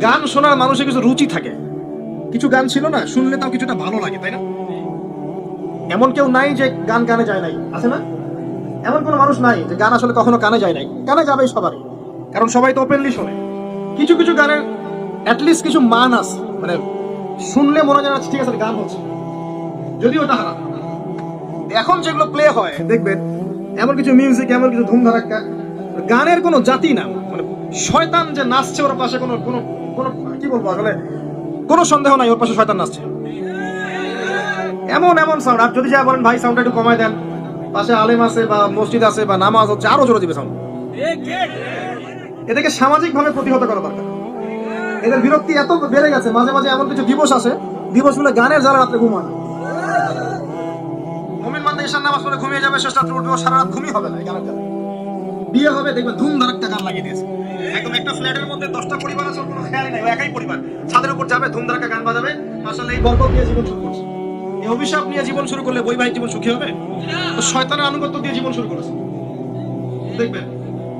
গান শোনার মানুষের কিছু রুচি থাকে, কিছু গান ছিল না শুনলে তাও কিছুটা ভালো লাগে, তাই না? এমন কেউ নাই যে গান কানে যায় নাই, আছে না? এমন কোনো মানুষ নাই যে গান আসলে কখনো কানে যায় নাই। কানে যাবেই সবারই, কারণ সবাই তো ওপেনলি শোনে। কিছু কিছু গানের অ্যাটলিস্ট কিছু মান আছে, মানে শুনলে মনে হয় ঠিক আছে গান হচ্ছে, যদিও ওটা হারাম। এখন যেগুলো প্লে হয় দেখবেন, এমন কিছু মিউজিক, এমন কিছু ধুমধারাক্কা, গানের কোনো জাতি না, মানে শয়তান যে নাচছে ওর পাশে কোনো কোনো কোনো কি বলবো আসলে কোনো সন্দেহ নাই ওর পাশে শয়তান নাচছে। এমন এমন সাউন্ড, আর যদি যা বলেন ভাই সাউন্ডটা একটু কমায় দেন, পাশে আলেম আছে বা মসজিদ আছে বা নামাজ হচ্ছে, আরো জোরে দিবে সাউন্ড। এটাকে সামাজিক ভাবে প্রতিহত করা দরকার। এদের বিরক্তি এত বেড়ে গেছে, মাঝে মাঝে এমন কিছু দিবস আছে, দিবসগুলো গানের জ্বালা রাত্রে ঘুমান। মুমিন বান্দা ঈশার নামাজ পড়ে ঘুমিয়ে যাবে, শেষ রাত্রে উঠবে, সারা রাত ঘুমিয়ে হবে না গানের জ্বালা। বিয়ে হবে দেখবে ধুমধার একটা গান লাগিয়ে দিয়েছে, একদম একটা ফ্ল্যাটের মধ্যে 10টা পরিবার আছে, কোনো খেয়ালই নাই, একাই পরিবার ছাদের উপর যাবে, ধুমধার একটা গান বাজাবে, আসলে এই বরকত নিয়ে জীবন শুরু করছে। এই অভিশাপ নিয়ে জীবন শুরু করলে বৈবাহিক জীবন সুখী হবে? তো শয়তানের আনুগত্য দিয়ে জীবন শুরু করেছে দেখবেন।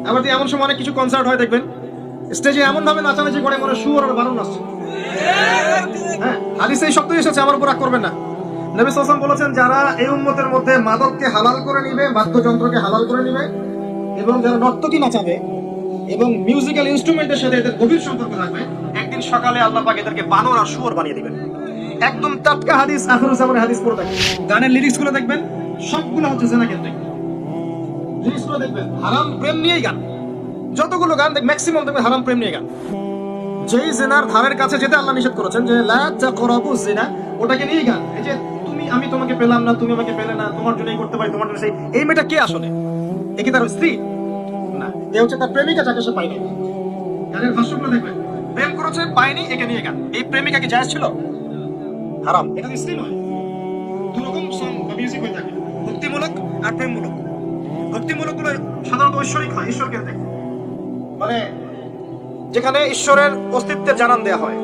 আবার এমন সময় অনেক কিছু কনসার্ট হয় দেখবেন, স্টেজে এমন ভাবে নাচানাচি করে মনে শুয়োর আর বানর নাচছে। হ্যাঁ, হাদিসে এই শব্দ এসেছে, আমার উপর রাগ করবেন না। নবী সাল্লাল্লাহু আলাইহি ওয়াসাল্লাম বলেছেন, যারা এই উম্মতের মধ্যে মাদককে হালাল করে নিবে, বাদ্যযন্ত্রকে হালাল করে নিবে, এবং যারা নর্তকী নাচাবে এবং মিউজিক্যাল ইনস্ট্রুমেন্টের সাথে এদের গভীর সম্পর্ক থাকবে, একদিন সকালে আল্লাহ পাক এদেরকে বানর আর শুয়োর বানিয়ে দিবেন। একদম টাটকা হাদিস, আখিরুজ জামানের হাদিস পড়ে দেখবেন। গানের লিরিক্স গুলো দেখবেন সবগুলো হচ্ছে জেনা কেন্দ্রিক। লিরিক্স গুলো দেখবেন হারাম প্রেম নিয়েই গান, যতগুলো গান দেখ ম্যাক্সিমাম দেখবেন হারাম প্রেম নিয়ে গান। যেই জেনার ধারের কাছে যেতে আল্লাহ নিষেধ করেছেন, যে লা তাকরাবু জিনা, ওটাকে নিয়ে গান। এই যে আমি তোমাকে পেলাম না, তুমি আমাকে পেলে না, তোমার জন্যই করতে পারি, তোমার জন্য সেই, এই মেয়েটা কে আসলে? এ কি তার স্ত্রী? না, এ হচ্ছে তার প্রেমিকা, যাকে সে পায়নি। গানের ভাষ্যগুলো দেখবেন, প্রেম করেছে পায়নি, একে নিয়ে গান। এই প্রেমিকা কি জায়েজ ছিল? হারাম। এটা স্ত্রী নয়। দুরকম সং বা মিউজিক হয়ে থাকে, ভক্তিমূলক আর প্রেমমূলক। ভক্তিমূলক গুলো সাধারণত ঐশ্বরিক হয়, ঈশ্বর কেন্দ্রিক, মানে যেখানে ঈশ্বরের অস্তিত্বের জানান দেওয়া হয়,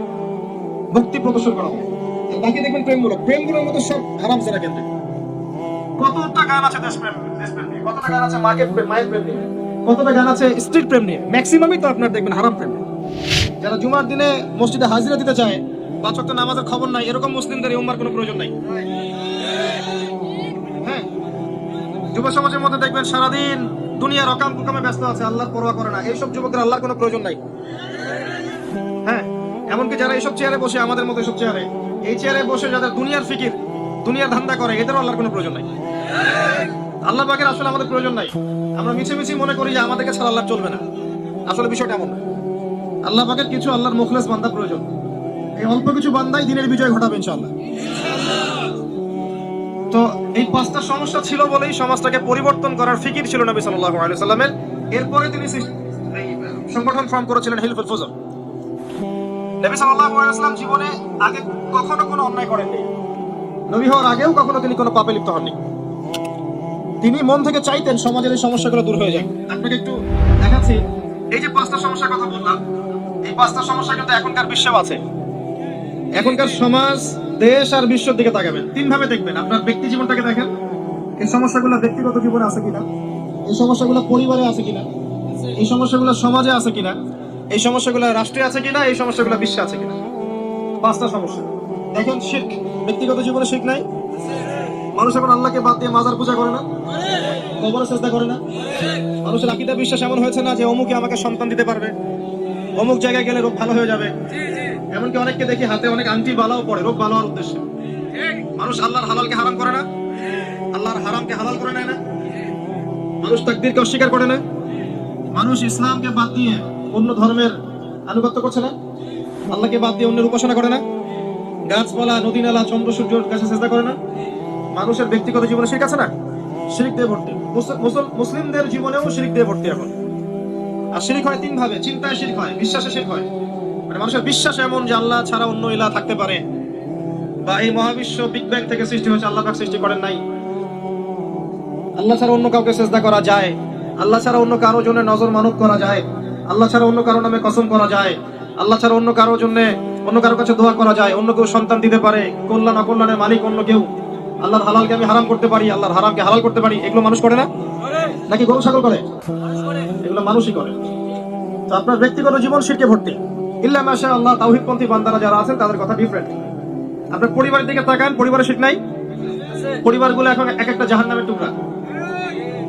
ভক্তি প্রদর্শন করা হয়। বাকি দেখবেন প্রেমমূলক, প্রেমগুলোর মতো সব হারাম জেনা কেন্দ্রিক। কতটা গান আছে দেশপ্রেম নিয়ে, কতটা গান আছে মায়ের প্রেম নিয়ে, কতটা গান আছে স্ত্রীর প্রেম নিয়ে। ম্যাক্সিমামই তো আপনার দেখবেন হারাম প্রেম। যারা জুমার দিনে মসজিদে হাজিরা দিতে চায়, 5 ওয়াক্ত নামাজের খবর নাই, এরকম মুসলিমদের এই উম্মার কোনো প্রয়োজন নাই। হ্যাঁ, যুব সমাজের মধ্যে দেখবেন সারাদিন দুনিয়ার অকাম কুকামে ব্যস্ত আছে, আল্লাহর পরোয়া করে না। এইসব যুবকদের আল্লাহর কোনো প্রয়োজন নাই। হ্যাঁ, এমনকি যারা এইসব চেয়ারে বসে, আমাদের মতো এইসব চেয়ারে, এই চেয়ারে বসে যাদের দুনিয়ার ফিকির, দুনিয়ার ধান্দা করে, এদেরও আল্লাহর কোনো প্রয়োজন নাই। আল্লাহ পাকের আসলে আমাদের প্রয়োজন নাই। আমরা মিছিমিছি মনে করি যে আমাদেরকে ছাড়া আল্লাহ চলবে না, আসলে বিষয়টা এমন না। আল্লাহ পাকের কিছু আল্লাহর মুখলেস বান্দা প্রয়োজন। এই অল্প কিছু বান্দাই দিনের বিজয় ঘটাবে ইনশাআল্লাহ। তো এই 5টা সমস্যা ছিল বলেই সমাজটাকে পরিবর্তন করার ফিকির ছিল নবী সাল্লাল্লাহু আলাইহি ওয়াসাল্লামের। এরপরে তিনি এই সংগঠন ফর্ম করেছিলেন হিলফুল ফুজুল। নবী সাল্লাল্লাহু আলাইহি ওয়াসাল্লাম জীবনে আগে কখনো কোনো অন্যায় করেননি, নবী হওয়ার আগেও কখনো তিনি কোনো পাপে লিপ্ত হননি। তিনি মন থেকে চাইতেন সমাজের এই সমস্যাগুলো দূর হয়ে যায়। আপনাকে একটু দেখাচ্ছি, এই যে 5টা সমস্যার কথা বললাম, এই 5টা সমস্যা কিন্তু এখনকার বিশ্বেও আছে। এখনকার সমাজ, দেশ আর বিশ্বর দিকে তাকাবেন, 3 ভাবে দেখবেন। আপনার ব্যক্তি জীবনটাকে দেখেন, এই সমস্যাগুলো ব্যক্তিগত জীবনে আছে কিনা, এই সমস্যাগুলো পরিবারে আছে কিনা, এই সমস্যাগুলো সমাজে আছে কিনা, এই সমস্যাগুলো রাষ্ট্রে আছে কিনা, এই সমস্যাগুলো বিশ্বে আছে কিনা। 5টা সমস্যা দেখেন। শিরক, ব্যক্তিগত জীবনে শিরক নাই। মানুষ এখন আল্লাহকে বাদ দিয়ে মাজার পূজা করে না, কবরে সিজদা করে না। মানুষের আকীদা বিশ্বাস এমন হয়েছে না যে অমুকে আমাকে সন্তান দিতে পারবে, অমুক জায়গায় গেলে রোগ ভালো হয়ে যাবে। এমনকি অনেককে দেখি হাতে অনেক আংটি বালাও পড়ে রোগ ভালো হওয়ার উদ্দেশ্যে। মানুষ আল্লাহর হালালকে হারাম করে না, আল্লাহর হারামকে হালাল করে নেয় না। মানুষ তাকদীরকে অস্বীকার করে না। মানুষ ইসলামকে বাদ দিয়ে অন্য ধর্মের আনুগত্য করছে না, আল্লাহকে বাদ দিয়ে অন্যের উপাসনা করে না, গাছপালা, নদী নালা, চন্দ্র সূর্যের কাছে চেষ্টা করে না। মানুষের ব্যক্তিগত জীবনে শিরক আছে না, শিরক দিয়ে ভর্তি। মুসলিমদের জীবনেও শিরক দিয়ে ভর্তি এখন। আর শিরক হয় 3 ভাবে, চিন্তায় শিরক হয়, বিশ্বাসে শিরক হয়। মানে মানুষের বিশ্বাস এমন যে আল্লাহ ছাড়া অন্য ইলাহ থাকতে পারে, বা এই মহাবিশ্ব বিগ ব্যাং থেকে সৃষ্টি হয়েছে, আল্লাহ পাক সৃষ্টি করেন নাই, আল্লাহ ছাড়া অন্য কাউকে সিজদা করা যায়, আল্লাহ ছাড়া অন্য কারো জন্য নজর মানত করা যায়, আল্লাহ ছাড়া অন্য কারো নামে কসম করা যায়, আল্লাহ ছাড়া অন্য কারোর জন্য অন্য কারোর কাছে দোয়া করা যায়, অন্য কেউ সন্তান দিতে পারে, কল্যাণ অকল্যাণের মালিক অন্য কেউ, আল্লাহর হালালকে আমি হারাম করতে পারি, আল্লাহর হারামকে হালাল করতে পারি। এগুলো মানুষ করে না, নাকি গরু ছাগল করে? এগুলো মানুষই করে। তো আপনার ব্যক্তিগত জীবন শিরকে ভর্তি। ইল্লা মাশাআল্লাহ তাওহীদপন্থী বান্দারা যারা আছেন তাদের কথা ডিফারেন্ট। আপনার পরিবারের দিকে তাকান, পরিবারে শিখ নাই? পরিবারগুলো এখন এক একটা জাহান্নামের টুকরা।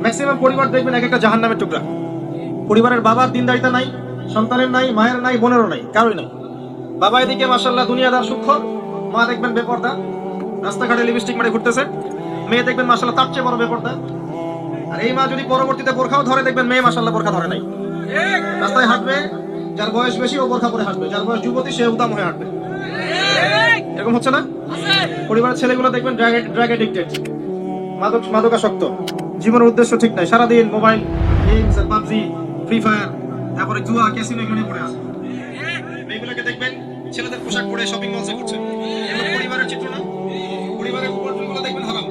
ম্যাক্সিমাম পরিবার দেখবেন এক একটা জাহান্নামের টুকরা। পরিবারের বাবার দিনদারিতা নাই, সন্তানের নাই, মায়ের নাই, বোনেরও নাই, কারোই নাই। বাবা এদিকে মাশাআল্লাহ দুনিয়াদার সূক্ষ্ম, মা দেখবেন বেপরদা, রাস্তাঘাটে লিপস্টিক মারে ঘুরতেছে। মেয়ে দেখবেন মাশাআল্লাহ তার চেয়ে বড় বেপরদা। আর এই মা যদি পরবর্তীতে বোরখাও ধরে, দেখবেন মেয়ে মাশাআল্লাহ বোরখা ধরে নাই। রাস্তায় হাঁটবে, যার বয়স বেশি ও বোরখা পরে হাঁটবে, যার বয়স যুবতী সে উদাম হয়ে হাঁটবে। এরকম হচ্ছে না? পরিবারের ছেলেগুলো দেখবেন ড্রাগ এডিক্টেড, মাদকাসক্ত, জীবনের উদ্দেশ্য ঠিক নাই, সারাদিন mobile games, PUBG, free fire, তারপরে জুয়া, ক্যাসিনো এগুলো নিয়ে পড়ে আছে। মেয়েগুলোকে দেখবেন ছেলেদের পোশাক পরে শপিং মলসে ঘুরছে। এগুলো পরিবারের চিত্র না? পরিবারের উপার্জনগুলো দেখবেন হারাম,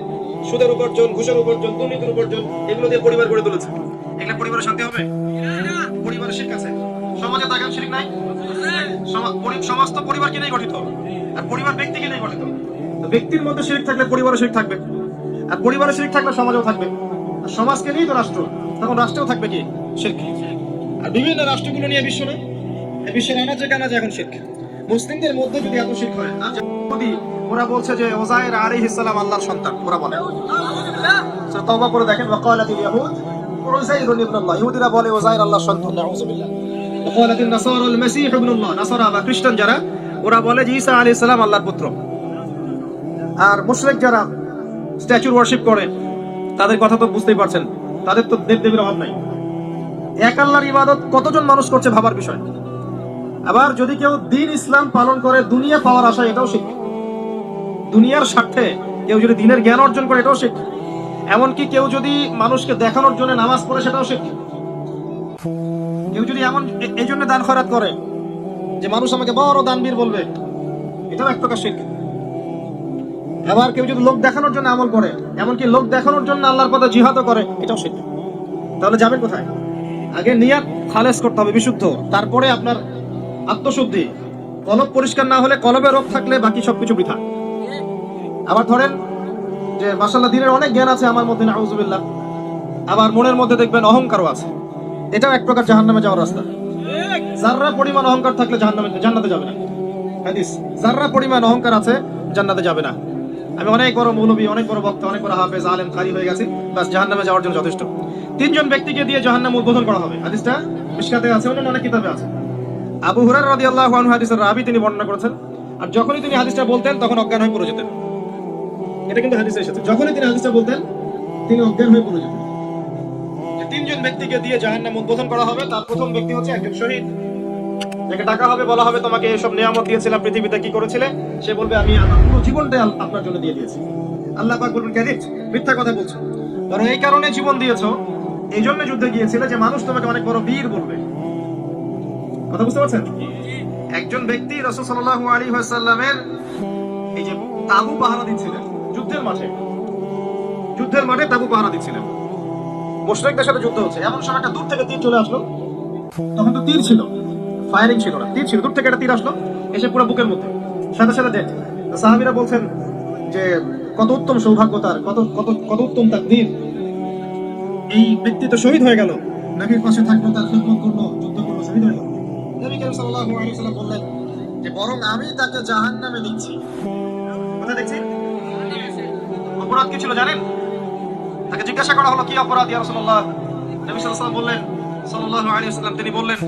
সুদের উপার্জন, ঘুষের উপার্জন, দুর্নীতির উপার্জন, এগুলো দিয়ে পরিবার গড়ে তুলেছে। এগুলো পরিবারের শান্তি হবে? পরিবারের শিরক আছে। সমাজে তাকান, শিরক নাই? সমাজ তো পরিবারকে নিয়ে গঠিত, আর পরিবার ব্যক্তিকে নিয়ে গঠিত। তো ব্যক্তির মধ্যে শিরক থাকলে পরিবারে শিরক থাকবে, আর পরিবারে শিরক থাকলে সমাজেও থাকবে। আর সমাজকে নিয়েই তো রাষ্ট্র, তখন রাষ্ট্রেও থাকবে কি? শিরক। আর বিভিন্ন রাষ্ট্রগুলো নিয়ে বিশ্ব না, বিশ্বের আনাচে কানাচে এখন শিরক। মুসলিমদের মধ্যে যদি এত শিরক হয়, আর যদি ওরা বলছে যে ওজাইর আলাইহিস সালাম আল্লাহর সন্তান, ওরা বলে, সূরা তাওবা পড়ে দেখেন, ওয়াকালাতিল ইয়াহুদ উযাইরুন ইবনুল্লাহ, ইহুদিরা বলে ওজাইর আল্লাহর সন্তান, নাউযুবিল্লাহ। ওয়াকালাতিন নাসারাল মাসীহ ইবনুল্লাহ, নাসারা বা খ্রিস্টান যারা, ওরা বলে যে ঈসা আলাইহিস সালাম আল্লাহর পুত্র। আর মুশরিক যারা স্ট্যাচুর ওয়ার্শিপ করে, তাদের কথা তো বুঝতেই পারছেন, তাদের তো দেবদেবীর অভাব নাই। এক আল্লাহর ইবাদত কতজন মানুষ করছে ভাবার বিষয়। আবার যদি কেউ দ্বীন ইসলাম পালন করে দুনিয়া পাওয়ার আশায়, এটাও শিরক। দুনিয়ার স্বার্থে কেউ যদি দ্বীনের জ্ঞান অর্জন করে, এটাও শিরক। এমনকি কেউ যদি মানুষকে দেখানোর জন্য নামাজ পড়ে, সেটাও শিরক। কেউ যদি এমন এই জন্য দান খয়রাত করে যে মানুষ আমাকে বড় দানবীর বলবে, এটাও এক প্রকার শিরক। আবার কেউ যদি লোক দেখানোর জন্য আমল করে, এমনকি লোক দেখানোর জন্য আল্লাহর পথে জিহাদও করে, এটাও শিরক। তাহলে যাবেন কোথায়? আগে নিয়াত খালেস করতে হবে, বিশুদ্ধ, তারপরে আপনার আত্মশুদ্ধি। কলব পরিষ্কার না হলে, কলবে রোগ থাকলে বাকি সবকিছু বৃথা। আবার ধরেন যে মাশাআল্লাহ দ্বীনের অনেক জ্ঞান আছে আমার মধ্যে, নাউযুবিল্লাহ, আবার মনের মধ্যে দেখবেন অহংকারও আছে, এটাও এক প্রকার জাহান্নামে যাওয়ার রাস্তা। যাররা পরিমাণ অহংকার থাকলে জান্নাতে যাবে না। হাদিস, যাররা পরিমাণ অহংকার আছে জান্নাতে যাবে না। আমি অনেক বড় মৌলবী, অনেক বড় বক্তা, অনেক বড় হাফেজ, আলেম, কারি হয়ে গেছি, বাস জাহান্নামে যাওয়ার জন্য যথেষ্ট। তিনজন ব্যক্তিকে দিয়ে জাহান্নাম উদ্বোধন করা হবে। হাদিসটা মিশকাতে আছে, অন্য অনেক কিতাবে আছে। আবু হুরায়রা রাদিয়াল্লাহু আনহু হাদিসের রাবী, তিনি বর্ণনা করেছেন। আর যখনই তিনি হাদিসটা বলতেন, তখন অজ্ঞান হয়ে পড়ে যেতেন। এটা কিন্তু হাদিসে এসেছে, যখনই তিনি হাদিসটা বলতেন, তিনি অজ্ঞান হয়ে পড়ে যেতেন। তিনজন ব্যক্তিকে দিয়ে জাহান্নাম উদ্বোধন করা হবে। তার প্রথম ব্যক্তি হচ্ছে একজন শহীদ, যাকে ডাকা হবে, বলা হবে তোমাকে এসব নিয়ামত দিয়েছিলাম, পৃথিবীতে কি করেছিলে? সে বলবে আমি আমার পুরো জীবনটাই আপনার জন্য দিয়ে দিয়েছি। আল্লাহ পাক বলবেন কাযিব, মিথ্যা কথা বলছো, কারণ এই কারণে জীবন দিয়েছো, এই জন্য যুদ্ধে গিয়েছিলে যে মানুষ তোমাকে অনেক বড় বীর বলবে। কথা বুঝতে পারছেন? একজন ব্যক্তি রাসূল সাল্লাল্লাহু আলাইহি ওয়াসাল্লামের এই যে তাবু পাহারা দিচ্ছিলেন যুদ্ধের মাঠে তাবু পাহারা দিচ্ছিলেন। মুশরিকদের সাথে যুদ্ধ হচ্ছে, এমন সময় একটা দূর থেকে তীর চলে আসলো। তখন তো তীর ছিল, ফায়ারিং ছিল না, তীর ছিল। দূর থেকে একটা তীর আসলো, এসে পুরো বুকের মধ্যে, সাথে সাথে ডেড। সাহাবীরা বলছেন যে কত উত্তম সৌভাগ্য তার, কত কত কত উত্তম তাকদীর, এই ব্যক্তি তো শহীদ হয়ে গেল, নবীর পাশে থাকলো, তার খিদমত করলো, যুদ্ধ করলো, শহীদ হয়ে গেল। নবী করিম সাল্লাল্লাহু আলাইহি ওয়াসাল্লাম বললেন যে বরং আমি তাকে জাহান্নামে দিচ্ছি। কোথায় দেখছি? অপরাধ কি ছিল জানেন? তাকে জিজ্ঞাসা করা হলো কি অপরাধ ইয়া রাসূলুল্লাহ? নবী সাল্লাল্লাহু আলাইহি ওয়াসাল্লাম বললেন, সাল্লাল্লাহু আলাইহি ওয়াসাল্লাম তিনি বললেন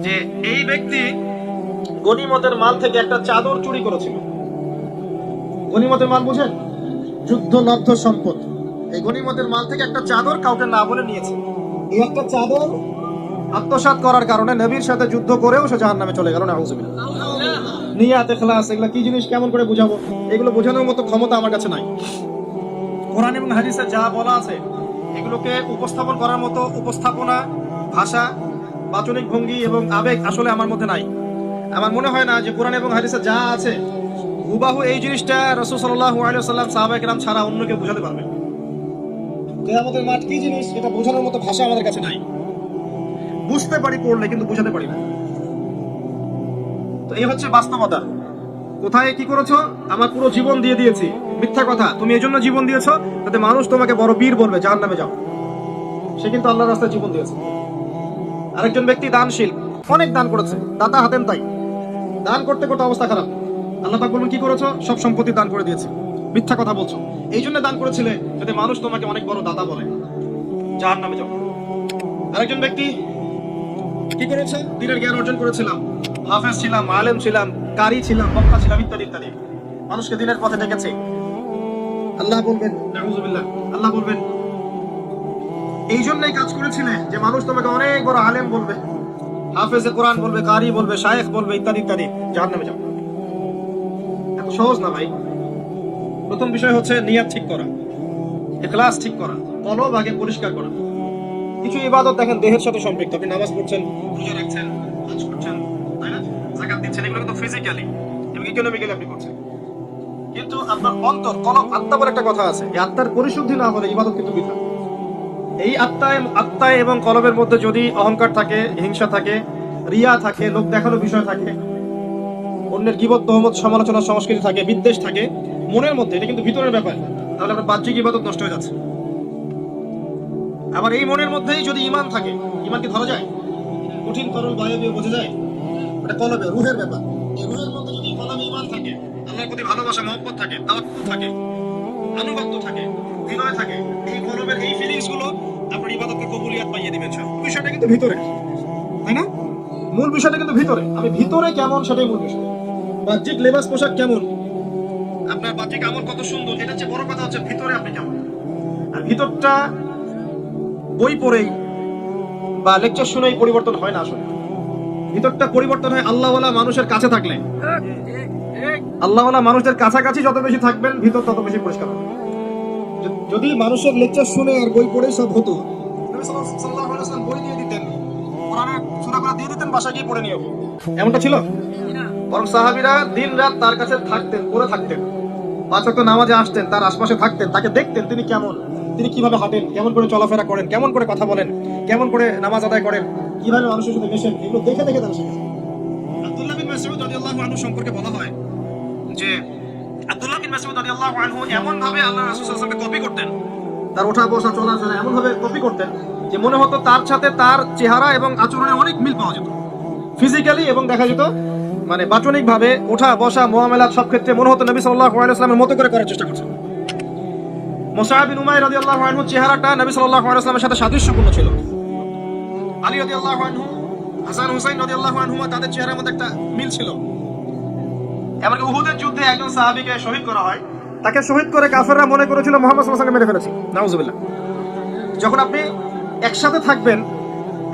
যে এই ব্যক্তি গনিমতের মাল থেকে একটা চাদর চুরি করেছিল। গনিমতের মাল বুঝেন? যুদ্ধলব্ধ সম্পদ। এই গনিমতের মাল থেকে একটা চাদর কাউকে না বলে নিয়েছে। এই একটা চাদর আত্মসাৎ করার কারণে নবীর সাথে যুদ্ধ করেও সে জাহান্নামে চলে গেল, নাউযুবিল্লাহ। নিয়াত, ইখলাস, এগুলা কি জিনিস, কেমন করে বুঝাবো? এগুলো বোঝানোর মতো ক্ষমতা আমার কাছে নাই। কোরআন এবং হাদিসে যা বলা আছে, এগুলোকে উপস্থাপন করার মতো উপস্থাপনা, ভাষা, বাচনিক ভঙ্গি এবং আবেগ আসলে আমার মধ্যে নাই। আমার মনে হয় না যে কোরআন এবং হাদিসে যা আছে হুবাহু এই জিনিসটা রাসূল সাল্লাল্লাহু আলাইহি ওয়াসাল্লাম, সাহাবায়ে কেরাম ছাড়া অন্য কেউ বোঝাতে পারবে। কিয়ামতের মাঠ কি জিনিস, এটা বোঝানোর মতো ভাষা আমাদের কাছে নাই। বুঝতে পারি পড়লে, কিন্তু বোঝাতে পারি না। তো এই হচ্ছে বাস্তবতা। কোথায় কি করেছো? আমার পুরো জীবন দিয়ে দিয়েছি। মিথ্যা কথা। তুমি এই জন্য জীবন দিয়েছো যাতে মানুষ তোমাকে বড় বীর বলবে, জাহান্নামে যাও। সে কিন্তু আল্লাহর রাস্তায় জীবন দিয়েছে। আরেকজন ব্যক্তি দানশীল, অনেক দান করেছে, দাতা হাতেম তাই, দান করতে করতে অবস্থা খারাপ, আল্লাহ পাক বলবেন কি করেছো? সব সম্পত্তি দান করে দিয়েছে, মিথ্যা কথা বলছো, এই জন্য দান করেছিলে যাতে মানুষ তোমাকে অনেক বড় দাতা বলে, জাহান্নামে যাও। আরেকজন ব্যক্তি কি করেছে? দিনের জ্ঞান অর্জন করেছিলাম, হাফেজ ছিলাম, আলেম ছিলাম, কারি ছিলাম, বক্তা ছিলাম, ইত্যাদি ইত্যাদি, মানুষকে দিনের পথে ডেকেছে। আল্লাহ বলবেন, নাউযুবিল্লাহ, আল্লাহ বলবেন এই জন্যই কাজ করেছিলে যে মানুষ তোমাকে অনেক বড় আলেম বলবে, হাফেজে কোরআন বলবে, কারি বলবে, শায়েখ বলবে, ইত্যাদি ইত্যাদি, জাহান্নামে যাও। এত সহজ না ভাই। প্রথম বিষয় হচ্ছে নিয়াত ঠিক করা, ইখলাস ঠিক করা, কলব আগে পরিষ্কার করা। কিছু ইবাদত দেখেন দেহের সাথে সম্পৃক্ত, আপনি নামাজ পড়ছেন, রোজা রাখছেন, হজ করছেন, তাই না, যাকাত দিচ্ছেন, এগুলো কিন্তু ফিজিক্যালি এবং ইকোনমিক্যালি আপনি করছেন। কিন্তু আপনার অন্তর, কলব, আত্মা বলে একটা কথা আছে, এই আত্মার পরিশুদ্ধি না হলে ইবাদত কিন্তু বৃথা। এই আত্মায় এবং কলবের মধ্যে যদি অহংকার থাকে, হিংসা থাকে, রিয়া থাকে, লোক দেখানো বিষয় থাকে, অন্যের গীবত, তহমত, সমালোচনা, সংস্কৃতি থাকে, বিদ্বেষ থাকে মনের মধ্যে, এটা কিন্তু ভিতরের ব্যাপার, তাহলে আপনার বাহ্যিক ইবাদত নষ্ট হয়ে যাচ্ছে। আবার এই মনের মধ্যেই যদি ঈমান থাকে, ঈমান কি ধরা যায়? কঠিন তরল বায়বীয় বোঝা যায়? এটা কলবে, রুহের ব্যাপার। এই রুহের মধ্যে যদি কলবে ঈমান থাকে, আল্লাহর প্রতি ভালোবাসা, মহব্বত থাকে, তাওয়াক্কুল থাকে, আনুগত্য থাকে, বিনয় থাকে, এই কলবের এই ফিলিংস গুলো আপনার ইবাদতকে কবুলিয়াত পাইয়ে দিবেন। বিষয়টা কিন্তু ভিতরে, তাই না? মূল বিষয়টা কিন্তু ভিতরে। আমি ভিতরে কেমন সেটাই মূল বিষয়। বাহ্যিক লেবাস পোশাক কেমন, আপনার বাহ্যিক আমল কত সুন্দর, এটা হচ্ছে বড় কথা, হচ্ছে ভিতরে আপনি কেমন। আর ভিতরটা বই পড়েই বা লেকচার শুনেই পরিবর্তন হয় না। আসলে ভিতরটা পরিবর্তন হয় আল্লাহওয়ালা মানুষের কাছে থাকলে। আল্লাহওয়ালা মানুষদের কাছাকাছি যত বেশি থাকবেন, ভিতর তত বেশি পরিষ্কার হবে। যদি মানুষের লেকচার শুনে আর বই পড়ে সব হতো, নবী সাল্লাল্লাহু আলাইহি ওয়াসাল্লাম বই দিয়ে দিতেন, কোরআনের সূরাগুলো দিয়ে দিতেন, বাসায় গিয়ে পড়ে নিয়ে, এমনটা ছিল? বরং সাহাবীরা দিন রাত তার কাছে থাকতেন, পড়ে থাকতেন, পাঁচ ওয়াক্ত নামাজে আসতেন, তার আশপাশে থাকতেন, তাকে দেখতেন তিনি কেমন, তিনি কিভাবে হাঁটেন, কেমন করে চলাফেরা করেন, কেমন করে কথা বলেন, কেমন করে নামাজ আদায় করেন, কিভাবে মানুষের সাথে মেশেন, এগুলো দেখে দেখে তারা শিখেছেন। আব্দুল্লাহ বিন মাসউদ রাদিয়াল্লাহু আনহু সম্পর্কে বলা হয় যে আব্দুল্লাহ বিন মাসউদ রাদিয়াল্লাহু আনহু এমন ভাবে আল্লাহ রাসূল সাল্লাল্লাহু আলাইহি ওয়াসাল্লামকে কপি করতেন, তার ওঠা বসা চলাফেরা এমন ভাবে কপি করতেন যে মনে হতো তার সাথে তার চেহারা এবং আচরণে অনেক মিল পাওয়া যেত, ফিজিক্যালি, এবং দেখা যেত মানে বাচনিক ভাবে, ওঠা বসা, মুআমালাত, সব ক্ষেত্রে মনে হতো নবী সাল্লাল্লাহু আলাইহি ওয়াসাল্লামের মতো করে করার চেষ্টা করছেন। মুসআব বিন উমাইর রাদিয়াল্লাহু আনহু চেহারাটা নবী সাল্লাল্লাহু আলাইহি ওয়াসাল্লামের সাথে সাদৃশ্যপূর্ণ ছিল। আলী রাদিয়াল্লাহু আনহু, হাসান হুসাইন রাদিয়াল্লাহু আনহুমা, তাদের চেহারার মধ্যে একটা মিল ছিল। এমনকি উহুদের যুদ্ধে একজন সাহাবীকে শহীদ করা হয়, তাকে শহীদ করে কাফেররা মনে করেছিল মুহাম্মদ সাল্লাল্লাহু আলাইহি ওয়াসাল্লামকে মেরে ফেলেছে, নাউজুবিল্লাহ। যখন আপনি একসাথে থাকবেন,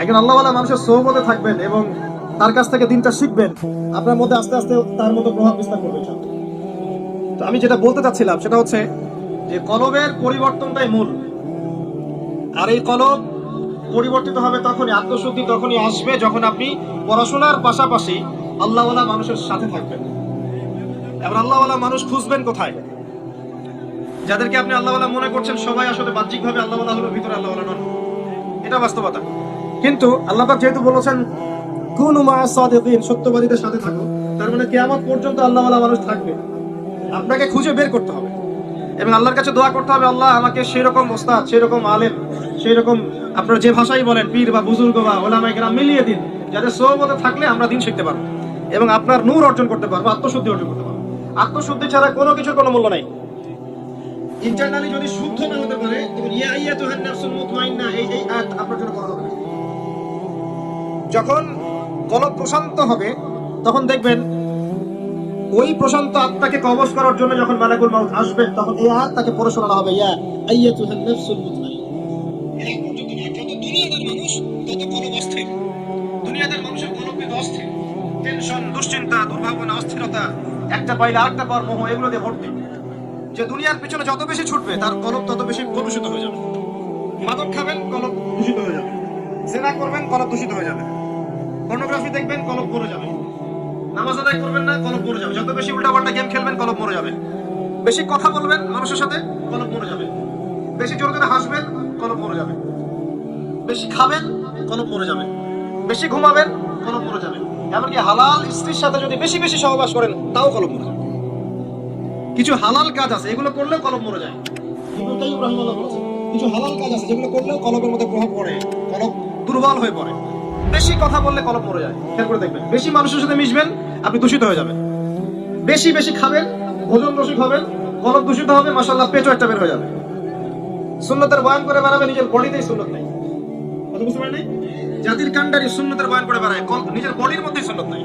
একজন আল্লাহওয়ালা মানুষের সোহবতে থাকবেন এবং তার কাছ থেকে দিনটা শিখবেন, আপনার মধ্যে আস্তে আস্তে তার মতো প্রভাব বিস্তার করবে। তো আমি যেটা বলতে চাচ্ছিলাম সেটা হচ্ছে যে কলবের পরিবর্তনটাই মূল। আর এই কলব পরিবর্তিত হবে তখনই, আত্মশুদ্ধি তখনই আসবে যখন আপনি পড়াশোনার পাশাপাশি আল্লাহওয়ালা মানুষের সাথে থাকবেন। এবার আল্লাহওয়ালা মানুষ খুঁজবেন কোথায়? যাদেরকে আপনি আল্লাহওয়ালা মনে করছেন সবাই আসলে বাহ্যিকভাবে আল্লাহওয়ালা হলো, ভিতরে আল্লাহওয়ালা নন, এটা বাস্তবতা। কিন্তু আল্লাহ পাক যেহেতু বলেছেন কুনু মা'আস সাদিকিন, সত্যবাদীদের সাথে থাকো, তার মানে কিয়ামত পর্যন্ত আল্লাহওয়ালা মানুষ থাকবে। আপনাকে খুঁজে বের করতে হবে এবং আল্লাহর কাছে দোয়া করতে হবে, আল্লাহ আমাকে সেরকম ওস্তাদ, সেরকম আলেম, সেরকম আপনার যে ভাষাই বলেন, পীর বা বুজুর্গ বা ওলামায়ে কেরাম মিলিয়ে দিন, যাদের সোহবতে থাকলে আমরা দিন শিখতে পারবো এবং আপনার নূর অর্জন করতে পারবো, আত্মশুদ্ধি অর্জন করতে পারবো। আত্মশুদ্ধি ছাড়া কোনো কিছুর কোনো মূল্য নাই। ইন্টারনালি যদি শুদ্ধ না হতে পারে, তখন ইয়া আইয়াতুহান নাফসুল মুতমাইন্না, এই আয়াত আপনার জন্য করা হবে না। যখন কলব প্রশান্ত হবে, তখন দেখবেন ওই প্রশান্ত আত্মাকে কবজ করার জন্য যখন মালাকুল মাউত আসবে, তখন এই আয়াত তাকে পড়ে শোনানো হবে, ইয়া আইয়াতুহান নাফসুল মুতমাইন্না। এর পর্যন্ত না, যত দুনিয়াদার মানুষ তত কলব অস্থির। দুনিয়াদার মানুষের কলব কিন্তু অস্থির, টেনশন, দুশ্চিন্তা, দুর্ভাবনা, অস্থিরতা, একটা পাইলে আরেকটা পাওয়ার মোহ, এগুলো দিয়ে ভর্তি। যে দুনিয়ার পিছনে যত বেশি ছুটবে, তার কলব তত বেশি কলুষিত হয়ে যাবে। মাদক খাবেন, কলব দূষিত হয়ে যাবে। জেনা করবেন, কলব দূষিত হয়ে যাবে। পর্নোগ্রাফি দেখবেন, কলব মরে যাবে। নামাজ আদায় করবেন না, কলব মরে যাবে। যত বেশি উল্টাপাল্টা গেম খেলবেন, কলব মরে যাবে। বেশি কথা বলবেন মানুষের সাথে, কলব মরে যাবে। বেশি জোরে জোরে হাসবেন, কলব মরে যাবে। বেশি খাবেন, কলব মরে যাবে। বেশি ঘুমাবেন, কলব মরে যাবে। এমনকি হালাল স্ত্রীর সাথে যদি বেশি বেশি সহবাস করেন, তাও কলব মরে যাবে। কিছু হালাল কাজ আছে, এগুলো করলেও কলব মরে যায়। ইবনে কাইয়্যিম রাহিমাহুল্লাহ বলেছেন, কিছু হালাল কাজ আছে যেগুলো করলেও কলবের মধ্যে প্রভাব পড়ে, কলব দুর্বল হয়ে পড়ে। বেশি কথা বললে কলব মরে যায়, খেয়াল করে দেখবেন। বেশি মানুষের সাথে মিশবেন, আপনি দূষিত হয়ে যাবেন। বেশি বেশি খাবেন, ভোজন রসিক হবেন, কলব দূষিত হবে, মাশাআল্লাহ পেটও একটা বের হয়ে যাবে। সুন্নতের বয়ান করে বাড়াবে, নিজের বডিতেই সুন্নত নেই। কথা বুঝতে পারেন? জাতির কাণ্ডারি সুন্নতের বয়ান করে বাড়ায়, নিজের বডির মধ্যেই সুন্নত নেই।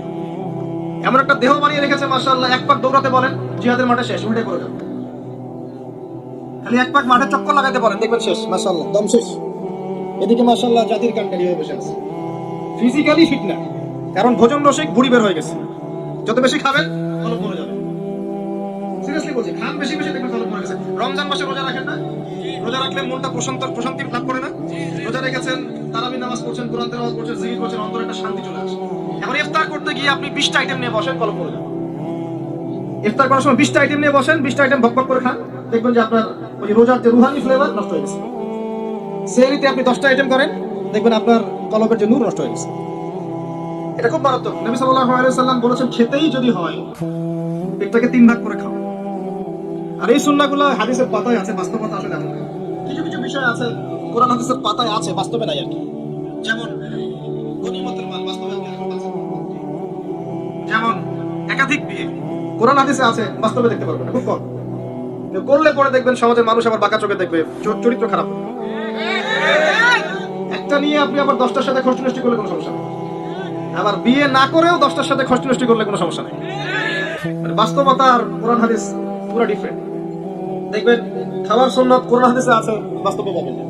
এমন একটা দেহ বানিয়ে রেখেছে মাশাআল্লাহ, এক পাক দৌড়াতে বলেন, জিহাদের মাঠে শেষ, উল্টে করে যাবে। খালি এক পাক মাঠে চক্কর লাগাতে বলেন, দেখবেন শেষ, মাশাআল্লাহ দম শেষ। এদিকে মাশাআল্লাহ জাতির কাণ্ডারি হয়ে বসে আছে, ফিজিক্যালি ফিট না, কারণ ভোজন রসিক, বুড়ি বের হয়ে গেছে। যত বেশি খাবেন কলব মরে যাবে। সিরিয়াসলি বলছি, খান বেশি বেশি, দেখবেন কলব মরে গেছে। রমজান মাসে রোজা রাখেন না? রোজা রাখলে মনটা প্রশান্তি লাভ করে না? রোজা রেখেছেন, তারাবির নামাজ পড়ছেন, কোরআন তেলাওয়াত করছেন, জিকির করছেন, অন্তরে একটা শান্তি চলে আসে। এখন ইফতার করতে গিয়ে আপনি 20টা আইটেম নিয়ে বসেন, কলব মরে যাবে। ইফতার করার সময় 20টা আইটেম নিয়ে বসেন, 20টা আইটেম ভক ভক করে খান, দেখবেন যে আপনার ওই রোজার যে রুহানি ফ্লেভার নষ্ট হয়ে গেছে। সেহরিতে আপনি 10টা আইটেম করেন, দেখবেন আপনার কলবের যে নূর নষ্ট হয়ে গেছে। এটা খুব মারাত্মক। নবী সাল্লাল্লাহু আলাইহি ওয়াসাল্লাম বলেছেন, খেতেই যদি হয় পেটটাকে 3 ভাগ করে খাও। আর এই সুন্নাহগুলো হাদিসের পাতায় আছে, বাস্তবতা আসলে এমন না। কিছু কিছু বিষয় আছে কোরআন হাদিসের পাতায় আছে, বাস্তবে নাই আর কি। যেমন গনিমতের মাল, বাস্তবে আছে। যেমন একাধিক বিয়ে, কোরআন হাদিসে আছে, বাস্তবে দেখতে পারবেন না, খুব কম। করলে পরে দেখবেন সমাজের মানুষ আবার বাঁকা চোখে দেখবে, চরিত্র খারাপ। একটা নিয়ে আপনি আবার 10টার সাথে খরচ নষ্ট করলে কোনো সমস্যা নেই, আবার বিয়ে না করেও 10টার সাথে খরচ নষ্ট করলে কোনো সমস্যা নেই। মানে বাস্তবতা আর কোরআন হাদিস পুরো ডিফারেন্ট। দেখবেন খাবার সুন্নাত কোরআন হাদিসে আছে, বাস্তবে পাবেন না।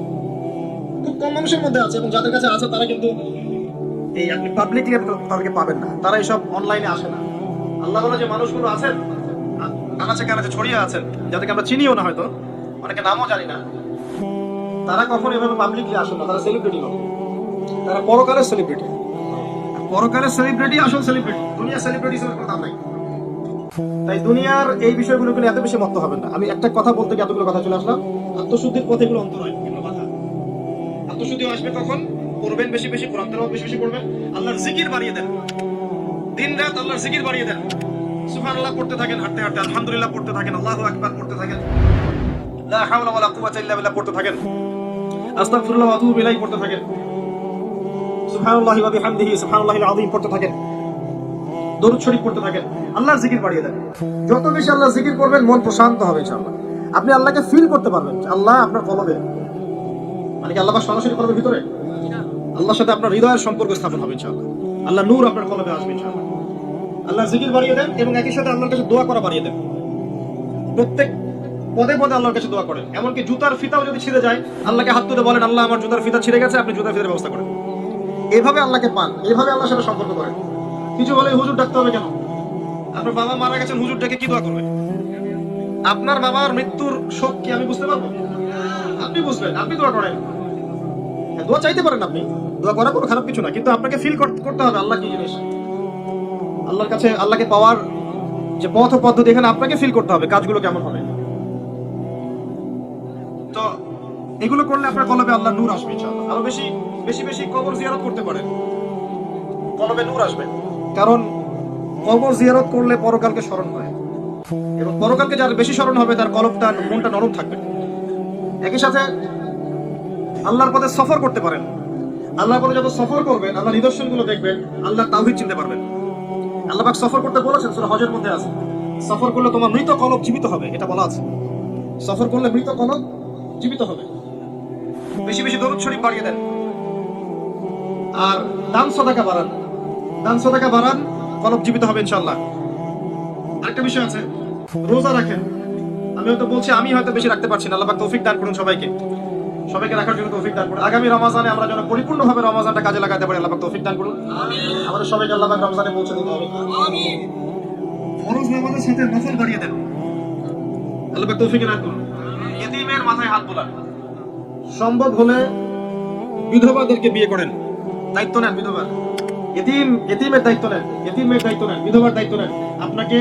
খুব কম মানুষের মধ্যে আছে, এবং যাদের কাছে আছে তারা কিন্তু এই আপনি পাবলিকলি তাদেরকে পাবেন না, তারা এইসব অনলাইনে আসে না। আল্লাহ বলে যে মানুষগুলো আছেন কানাচে কানাচে ছড়িয়ে আছেন, যাদেরকে আমরা চিনিও না, হয়তো অনেকে নামও জানি না, তারা কখনো এভাবে পাবলিকলি আসে না। তারা সেলিব্রিটি নয়, তারা পরকালের সেলিব্রিটি। পরকালের সেলিব্রিটি আসল সেলিব্রিটি, দুনিয়া সেলিব্রিটির কোনো দাম নাই। তাই দুনিয়ার এই বিষয়গুলো এত বেশি মত্ত হবেন না। আমি একটা কথা বলতে গিয়ে এতগুলো কথা চলে আসলাম। আত্মশুদ্ধির পথে এগুলো অন্ত নয়, এগুলো বাধা। আত্মশুদ্ধি আসবে কখন? পড়বেন বেশি বেশি, কোরআন তেলাওয়াত বেশি বেশি করবেন, আল্লাহর জিকির বাড়িয়ে দেন, দিন রাত আল্লাহর জিকির বাড়িয়ে দেন। সুবহানাল্লাহ পড়তে থাকেন, হাঁটতে হাঁটতে আলহামদুলিল্লাহ পড়তে থাকেন, আল্লাহু আকবার পড়তে থাকেন, লা হাওলা ওয়ালা কুওয়াতা ইল্লা বিল্লাহ পড়তে থাকেন, আস্তাগফিরুল্লাহ ওয়া আতুবু ইলাইহি পড়তে থাকেন, সুবহানাল্লাহি ওয়া বিহামদিহি সুবহানাল্লাহিল আযীম পড়তে থাকেন, দরুদ শরীফ পড়তে থাকেন, আল্লাহর জিকির বাড়িয়ে দেন। যত বেশি আল্লাহর জিকির করবেন, মন প্রশান্ত হবে ইনশাআল্লাহ। আপনি আল্লাহকে ফিল করতে পারবেন, আল্লাহ আপনার কলবে, মানে কি আল্লাহ সরাসরি কলবের ভিতরে, আল্লাহর সাথে আপনার হৃদয়ের সম্পর্ক স্থাপন হবে ইনশাআল্লাহ। আল্লাহ নূর আপনার কলবে আসবে ইনশাআল্লাহ। আল্লাহর জিকির বাড়িয়ে দেন, এবং একই সাথে আল্লাহর কাছে দোয়া করা বাড়িয়ে দেন। প্রত্যেক পদে পদে আল্লাহর কাছে দোয়া করেন। এমনকি জুতার ফিতাও যদি ছিঁড়ে যায়, আল্লাহকে হাত তুলে বলেন, আল্লাহ আমার জুতার ফিতা ছিঁড়ে গেছে, আপনি জুতার ফিতার ব্যবস্থা করেন। এইভাবে আল্লাহকে পান, এইভাবে আল্লাহর সাথে সম্পর্ক করেন। কিছু বলে হুজুর ডাকতে হবে কেন? আপনার বাবা মারা গেছেন, হুজুর ডেকে কি দোয়া করবে? আপনার বাবার মৃত্যুর শোক কি আমি বুঝতে পারবো? আপনি বুঝবেন, আপনি দোয়া করেন। দোয়া চাইতে পারেন, আপনি দোয়া করা কোনো খারাপ কিছু না, কিন্তু আপনাকে ফিল করতে হবে আল্লাহ কি জিনিস। আল্লাহর কাছে আল্লাহকে পাওয়ার যে পথ ও পদ্ধতি, এখানে আপনাকে ফিল করতে হবে কাজগুলো কেমন হবে। তো এগুলো করলে আপনার কলবে আল্লাহর নূর আসবে ইনশাআল্লাহ। আরো বেশি বেশি বেশি কবর জিয়ারত করতে পারেন, কলবে নূর আসবে। কারণ কবর জিয়ারত করলে পরকালকে স্মরণ করে, এবং পরকালকে যার বেশি স্মরণ হবে তার কলবটা, মনটা নরম থাকবে। একই সাথে আল্লাহর পথে সফর করতে পারেন। আল্লাহর পথে যত সফর করবেন, আল্লাহর নিদর্শনগুলো দেখবেন, আল্লাহর তাওহীদ চিনতে পারবেন। আল্লাহ পাক সফর করতে বলেছেন, সূরা হজের মধ্যে আছে, সফর করলে তোমার মৃত কলব জীবিত হবে, এটা বলা আছে। সফর করলে মৃত কলব জীবিত হবে। বেশি বেশি দরুদ শরীফ বাড়িয়ে দেন, আর দান সদাকা বাড়ান। দান সদাকা বাড়ান, কলব জীবিত হবে ইনশাআল্লাহ। আরেকটা বিষয় আছে, রোজা রাখেন। আমি হয়তো বলছি, আমি হয়তো বেশি রাখতে পারছি না, আল্লাহ পাক তৌফিক দান করুন সবাইকে, সবাইকে রাখার জন্য তৌফিক দান করুন। আগামী রমজানে আমরা যেন পরিপূর্ণভাবে রমজানটা কাজে লাগাতে পারি, আল্লাহ পাক তৌফিক দান করুন। আমাদের সবাইকে আল্লাহ পাক রমজানে পৌঁছে দিতে হবে। আমিন। ফরজ নামাজের সাথে নফল বাড়িয়ে দেন, আল্লাহ পাক তৌফিক দান করুন। এতিমের মাথায় হাত বোলান, সম্ভব হলে বিধবাদেরকে বিয়ে করেন, দায়িত্ব নেন। বিধবা এতিমের দায়িত্ব নেন, এতিমের দায়িত্ব নেন, বিধবার দায়িত্ব নেন। আপনাকে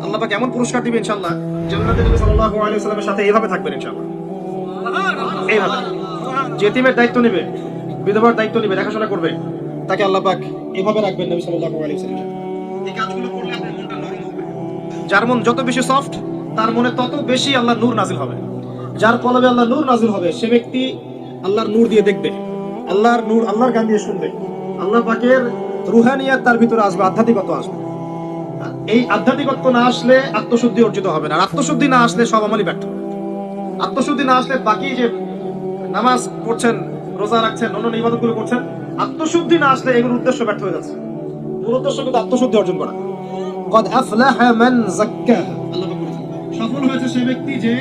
আল্লাহ পাক এমন পুরস্কার দিবেন ইনশাআল্লাহ, জান্নাতে নবী সাল্লাল্লাহু আলাইহি ওয়াসাল্লামের সাথে এইভাবে থাকবেন ইনশাআল্লাহ। এইভাবে যে এতিমের দায়িত্ব নেবে, বিধবার দায়িত্ব নেবে, দেখাশোনা করবে, তাকে আল্লাহ পাক এইভাবে রাখবেন নবী সাল্লাল্লাহু আলাইহি ওয়াসাল্লাম। এই কাজগুলো করলে আপনার মনটা নরম হবে। যার মন যত বেশি সফট, তার মনে তত বেশি আল্লাহর নূর নাজিল হবে। যার কলবে আল্লাহর নূর নাজিল হবে, সে ব্যক্তি আল্লাহর নূর দিয়ে দেখবে, আল্লাহর নূর, আল্লাহর গান দিয়ে শুনবে, আল্লাহ পাকের রুহানিয়াত তার ভিতরে আসবে, আধ্যাত্মিকত্ব আসবে। এই আধ্যাত্মিকত্ব না আসলে আত্মশুদ্ধি অর্জিত হবে না। আর আত্মশুদ্ধি না আসলে সব আমলই ব্যর্থ। আত্মশুদ্ধি না আসলে বাকি যে নামাজ পড়ছেন, রোজা রাখছেন, অন্য ইবাদতগুলো করছেন, আত্মশুদ্ধি না আসলে এগুলোর উদ্দেশ্য ব্যর্থ হয়ে যাচ্ছে। মূল উদ্দেশ্য কিন্তু আত্মশুদ্ধি অর্জন করা। কদ আফলাহা মান যাক্কাহা, আল্লাহ পাক বলেছেন সফল হয়েছে সেই ব্যক্তি যে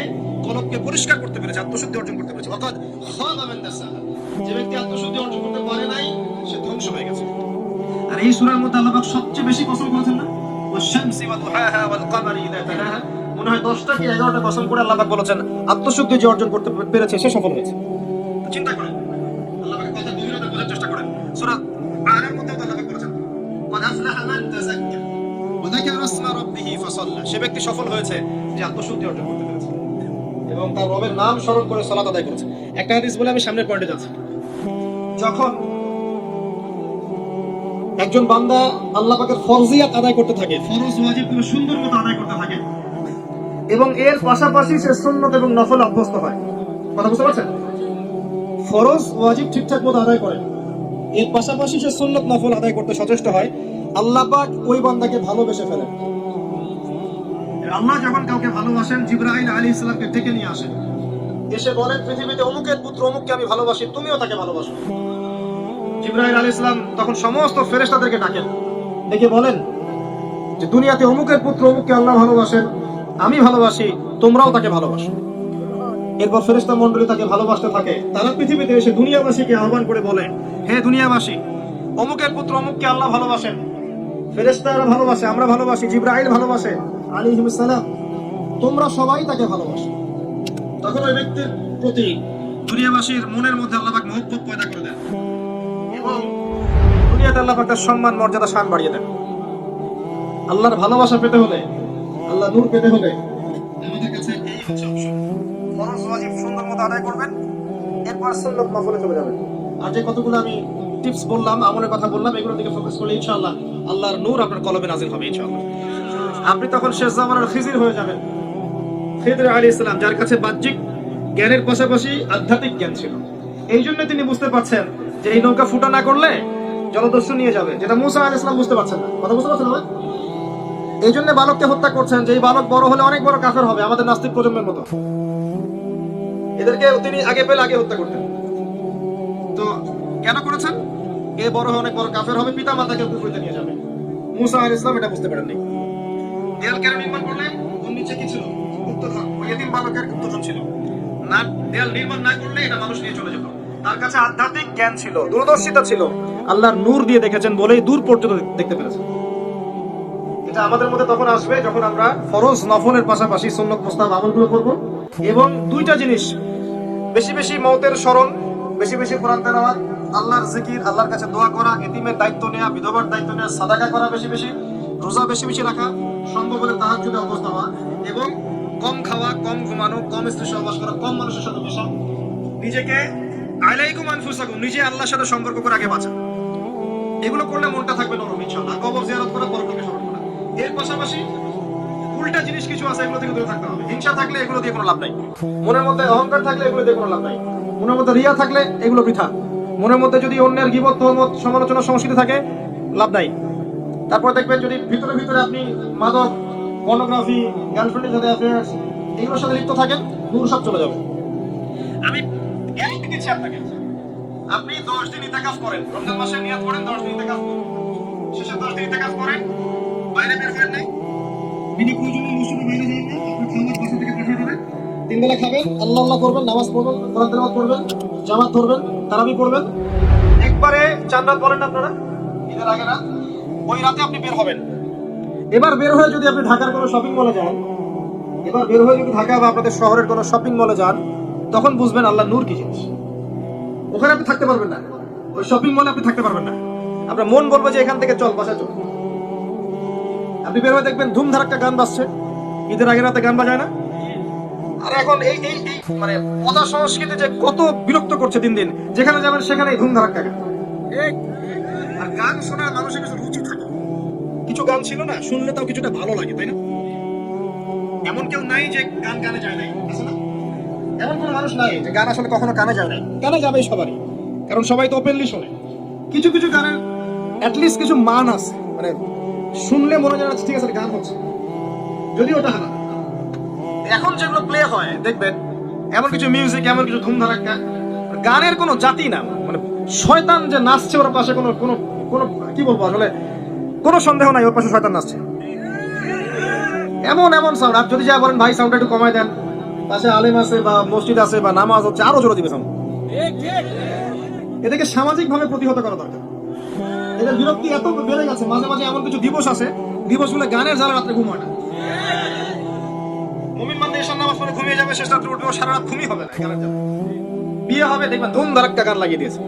কলবকে পরিষ্কার করতে পেরেছে, আত্মশুদ্ধি অর্জন করতে পেরেছে। ওয়াকাদ খাবা মান দাসাহা, যে ব্যক্তি আত্মশুদ্ধি অর্জন করতে পারে নাই সে ধ্বংস হয়ে গেছে। আর এই সূরার মধ্যে আল্লাহ পাক সবচেয়ে বেশি কসম করেছেন না, ওয়াশ-শামসি ওয়া দুহাহা ওয়াল কমারি ইযা তালাহা, মনে হয় 10টা কি 11টা কসম করে আল্লাহ পাক বলেছেন আত্মশুদ্ধি যে অর্জন করতে পেরেছে সে সফল হয়েছে। তো চিন্তা করেন, আল্লাহ পাকের কথা গভীরতা বোঝার চেষ্টা করেন। সূরা আরার মধ্যে আল্লাহ পাক বলেছেন ক্বাদ আফলাহা মান তাযাক্কা ওয়া যাকারা ইসমা রাব্বিহি ফাসাল্লা, সে ব্যক্তি সফল হয়েছে যে আত্মশুদ্ধি অর্জন করতে পেরেছে এবং তার রবের নাম স্মরণ করে সালাত আদায় করেছে। একটা হাদিস বলে আমি সামনের পয়েন্টে যাচ্ছি। যখন একজন বান্দা আল্লাহ পাকের ফরজিয়াত আদায় করতে থাকে, ফরজ ওয়াজিবগুলো সুন্দর মতো আদায় করতে থাকে এবং এর পাশাপাশি সে সুন্নত এবং নফল অভ্যস্ত হয়, কথা বুঝতে পারছেন? ফরজ ওয়াজিব ঠিকঠাক মতো আদায় করে, এর পাশাপাশি সে সুন্নত নফল আদায় করতে সচেষ্ট হয়, আল্লাহ পাক ওই বান্দাকে ভালোবেসে ফেলেন। আল্লাহ যখন কাউকে ভালোবাসেন, জিবরাইল আলাইহিস সালামকে ডেকে নিয়ে আসেন, এসে বলেন পৃথিবীতে অমুকের পুত্র অমুককে আমি ভালোবাসি, তুমিও তাকে ভালোবাসো। জিবরাইল আলাইহিস সালাম তখন সমস্ত ফেরেশতাদেরকে ডাকেন, ডেকে বলেন যে দুনিয়াতে অমুকের পুত্র অমুককে আল্লাহ ভালোবাসেন, আমি ভালোবাসি, তোমরাও তাকে ভালোবাসো। এরপর ফেরেশতা মণ্ডলী তাকে ভালোবাসতে থাকে। তারা পৃথিবীতে এসে দুনিয়াবাসীকে আহ্বান করে বলে, হে দুনিয়াবাসী, অমুকের পুত্র অমুককে আল্লাহ ভালোবাসেন, ফেরেশতারা ভালোবাসে, আমরা ভালোবাসি, জিবরাইল ভালোবাসে আলাইহিস সালাম, তোমরা সবাই তাকে ভালোবাসো। তখন ওই ব্যক্তির প্রতি দুনিয়াবাসীর মনের মধ্যে আল্লাহ পাক মহব্বত পয়দা করে দেন এবং দুনিয়াতে আল্লাহ পাক তার সম্মান মর্যাদা শান বাড়িয়ে দেন। আল্লাহর ভালোবাসা পেতে হলে, আল্লাহ নূর পেতে হলে আমাদের কাছে এই হচ্ছে অপশন। ফরজ ওয়াজিব সুন্দর মতো আদায় করবেন, এরপর সুন্নাত নফলে চলে যাবেন। আর যে কতগুলো আমি টিপস বললাম, আমলের কথা বললাম, এগুলোর দিকে ফোকাস করলে ইনশাআল্লাহ আল্লাহর নূর আপনার কলবে নাজিল হবে ইনশাআল্লাহ। আপনি তখন শেষ জামানার খিজির হয়ে যাবেন। খিজির আলাইহিস সালাম, যার কাছে বাহ্যিক জ্ঞানের পাশাপাশি আধ্যাত্মিক জ্ঞান ছিল, এই জন্য তিনি বুঝতে পারছেন যে এই নৌকা ফুটা না করলে জলদস্যু নিয়ে যাবে, যেটা মুসা আলাইহিস সালাম বুঝতে পারছেন না। কথা বুঝতে পারছেন না? এই জন্য বালককে হত্যা করছেন যে এই বালক বড় হলে অনেক বড় কাফের হবে, আমাদের নাস্তিক প্রজন্মের মতো। এদেরকে তিনি আগে পেলে আগে হত্যা করতেন। তো কেন করেছেন? এ বড় হয়ে অনেক বড় কাফের হবে, পিতা মাতাকে কুফরিতে নিয়ে যাবে। মুসা আলাইহিস সালাম এটা বুঝতে পারেননি। দেয়াল কেন নির্মাণ করলেন? ওর নিচে কি ছিল? গুপ্তধন। ওই এতিম বালকের গুপ্তধন ছিল না। দেয়াল নির্মাণ না করলে এটা মানুষ নিয়ে চলে যেত। তার কাছে আধ্যাত্মিক জ্ঞান ছিল, দূরদর্শিতা ছিল, আল্লাহর নূর দিয়ে দেখেছেন বলেই দূর পর্যন্ত দেখতে পেরেছেন। এটা আমাদের মধ্যে তখন আসবে যখন আমরা ফরজ নফলের পাশাপাশি সুন্নত মুস্তাহাব আমলগুলো করব এবং দুইটা জিনিস, বেশি বেশি মওতের স্মরণ, বেশি বেশি কোরআন তেলাওয়াত, আল্লাহর জিকির, আল্লাহর কাছে দোয়া করা, এতিমের দায়িত্ব নেওয়া, বিধবার দায়িত্ব নেওয়া, সাদাকা করা বেশি বেশি, রোজা বেশি বেশি রাখা, সম্ভব হলে তাহাজ্জুদে অবস্থা হওয়া এবং কম খাওয়া, কম ঘুমানো, কম স্ত্রী সহবাস করা, কম মানুষের সাথে মেশা, নিজেকে আলাইকুম আনফুসাকুম, নিজে আল্লাহর সাথে সম্পর্ক করে আগে বাঁচা। এগুলো করলে মনটা থাকবে নরম ইনশাআল্লাহ। কবর জিয়ারত করা, পরলোকে স্মরণ করা। এর পাশাপাশি উল্টা জিনিস কিছু আছে, এগুলো থেকে দূরে থাকতে হবে। হিংসা থাকলে এগুলো দিয়ে কোনো লাভ নাই, মনের মধ্যে অহংকার থাকলে এগুলো দিয়ে কোনো লাভ নাই, মনের মধ্যে রিয়া থাকলে এগুলো বৃথা, মনের মধ্যে যদি অন্যের গীবত, তহমত, সমালোচনা, সংস্কৃতি থাকে লাভ নাই। তারপর দেখবেন যদি ভিতরে ভিতরে আপনি মাদক, পর্নোগ্রাফি, গার্লফ্রেন্ডের সাথে অ্যাফেয়ার্স, এগুলোর সাথে লিপ্ত থাকেন, দূর সব চলে যাবে। আমি গ্যারান্টি দিচ্ছি আপনাকে, আপনি 10 দিন ইতিকাফ করেন, রমজান মাসে নিয়ত করেন 10 দিন ইতিকাফ করেন, শেষে 10 দিন ইতিকাফ করেন, বাইরে বের হবেন না, বিনা প্রয়োজনে মসজিদে বাইরে যাবেন না, আপনার খাবার বাসা থেকে পাঠিয়ে দেবেন, 3 বেলা খাবেন, আল্লাহ আল্লাহ করবেন, নামাজ পড়বেন, কোরআন তেলাওয়াত করবেন, জামাত ধরবেন, তারাবি পড়বেন, একবারে 4 রাত বলেন না আপনারা, ঈদের আগে রাত, ওই রাতে আপনি বের হবেন। এবার বের হয়ে যদি আপনি ঢাকার কোনো শপিং মলে যান, এবার বের হয়ে যদি ঢাকা বা আপনাদের শহরের কোনো শপিং মলে যান, তখন বুঝবেন আল্লাহ নূর কি জিনিস। ওখানে আপনি থাকতে পারবেন না, ওই শপিং মলে আপনি থাকতে পারবেন না, আপনার মন বলবে যে এখান থেকে চল, বাসায় চল। আপনি বের হয়ে দেখবেন ধুমধার একটা গান বাজছে, ঈদের আগের রাতে গান বাজায় না? আর এখন এই এই এই মানে পদা সংস্কৃতি যে কত বিরক্ত করছে দিন দিন, যেখানে যাবেন সেখানে ধুমধারাক্কা গান। আর গান শোনার মানুষের কিছু রুচি থাকে, কিছু গান ছিল না শুনলে তাও কিছুটা ভালো লাগে, তাই না? এমন কেউ নাই যে গান কানে যায় নাই, আছে না? এমন কোনো মানুষ নাই যে গান আসলে কখনো কানে যায় নাই। কানে যাবেই সবারই, কারণ সবাই তো ওপেনলি শোনে। কিছু কিছু গানের অ্যাটলিস্ট কিছু মান আছে, মানে শুনলে মনে হয় ঠিক আছে গান হচ্ছে, যদি ওটা হারাম। এখন যেগুলো প্লে হয় দেখবেন এমন কিছু মিউজিক, এমন কিছু ধুমধারাক্কা, গানের কোনো জাতি না, মানে শয়তান যে নাচছে ওর পাশে কোনো কোনো কোনো কি বলবো আসলে কোনো সন্দেহ নাই ওর পাশে শয়তান নাচছে। এমন এমন সাউন্ড, আর যদি যা বলেন ভাই সাউন্ডটা একটু কমায় দেন, পাশে আলেম আছে বা মসজিদ আছে বা নামাজ হচ্ছে, আরো জোরে দিবে সাউন্ড। এটাকে সামাজিকভাবে প্রতিহত করা দরকার। এটা বিরক্তি এত বেড়ে গেছে, মাঝে মাঝে এমন কিছু দিবস আছে, দিবসগুলো গানের জ্বালা রাত্রে ঘুম হয় না। মুমিন মানে এসব নামাজ পড়ে ঘুমিয়ে যাবে, শেষ রাত্রে উঠবে, সারা রাত ঘুমই হবে না গানের জ্বালা। বিয়ে হবে দেখবেন ধুম ধারাক্কা গান লাগিয়ে দিয়েছে,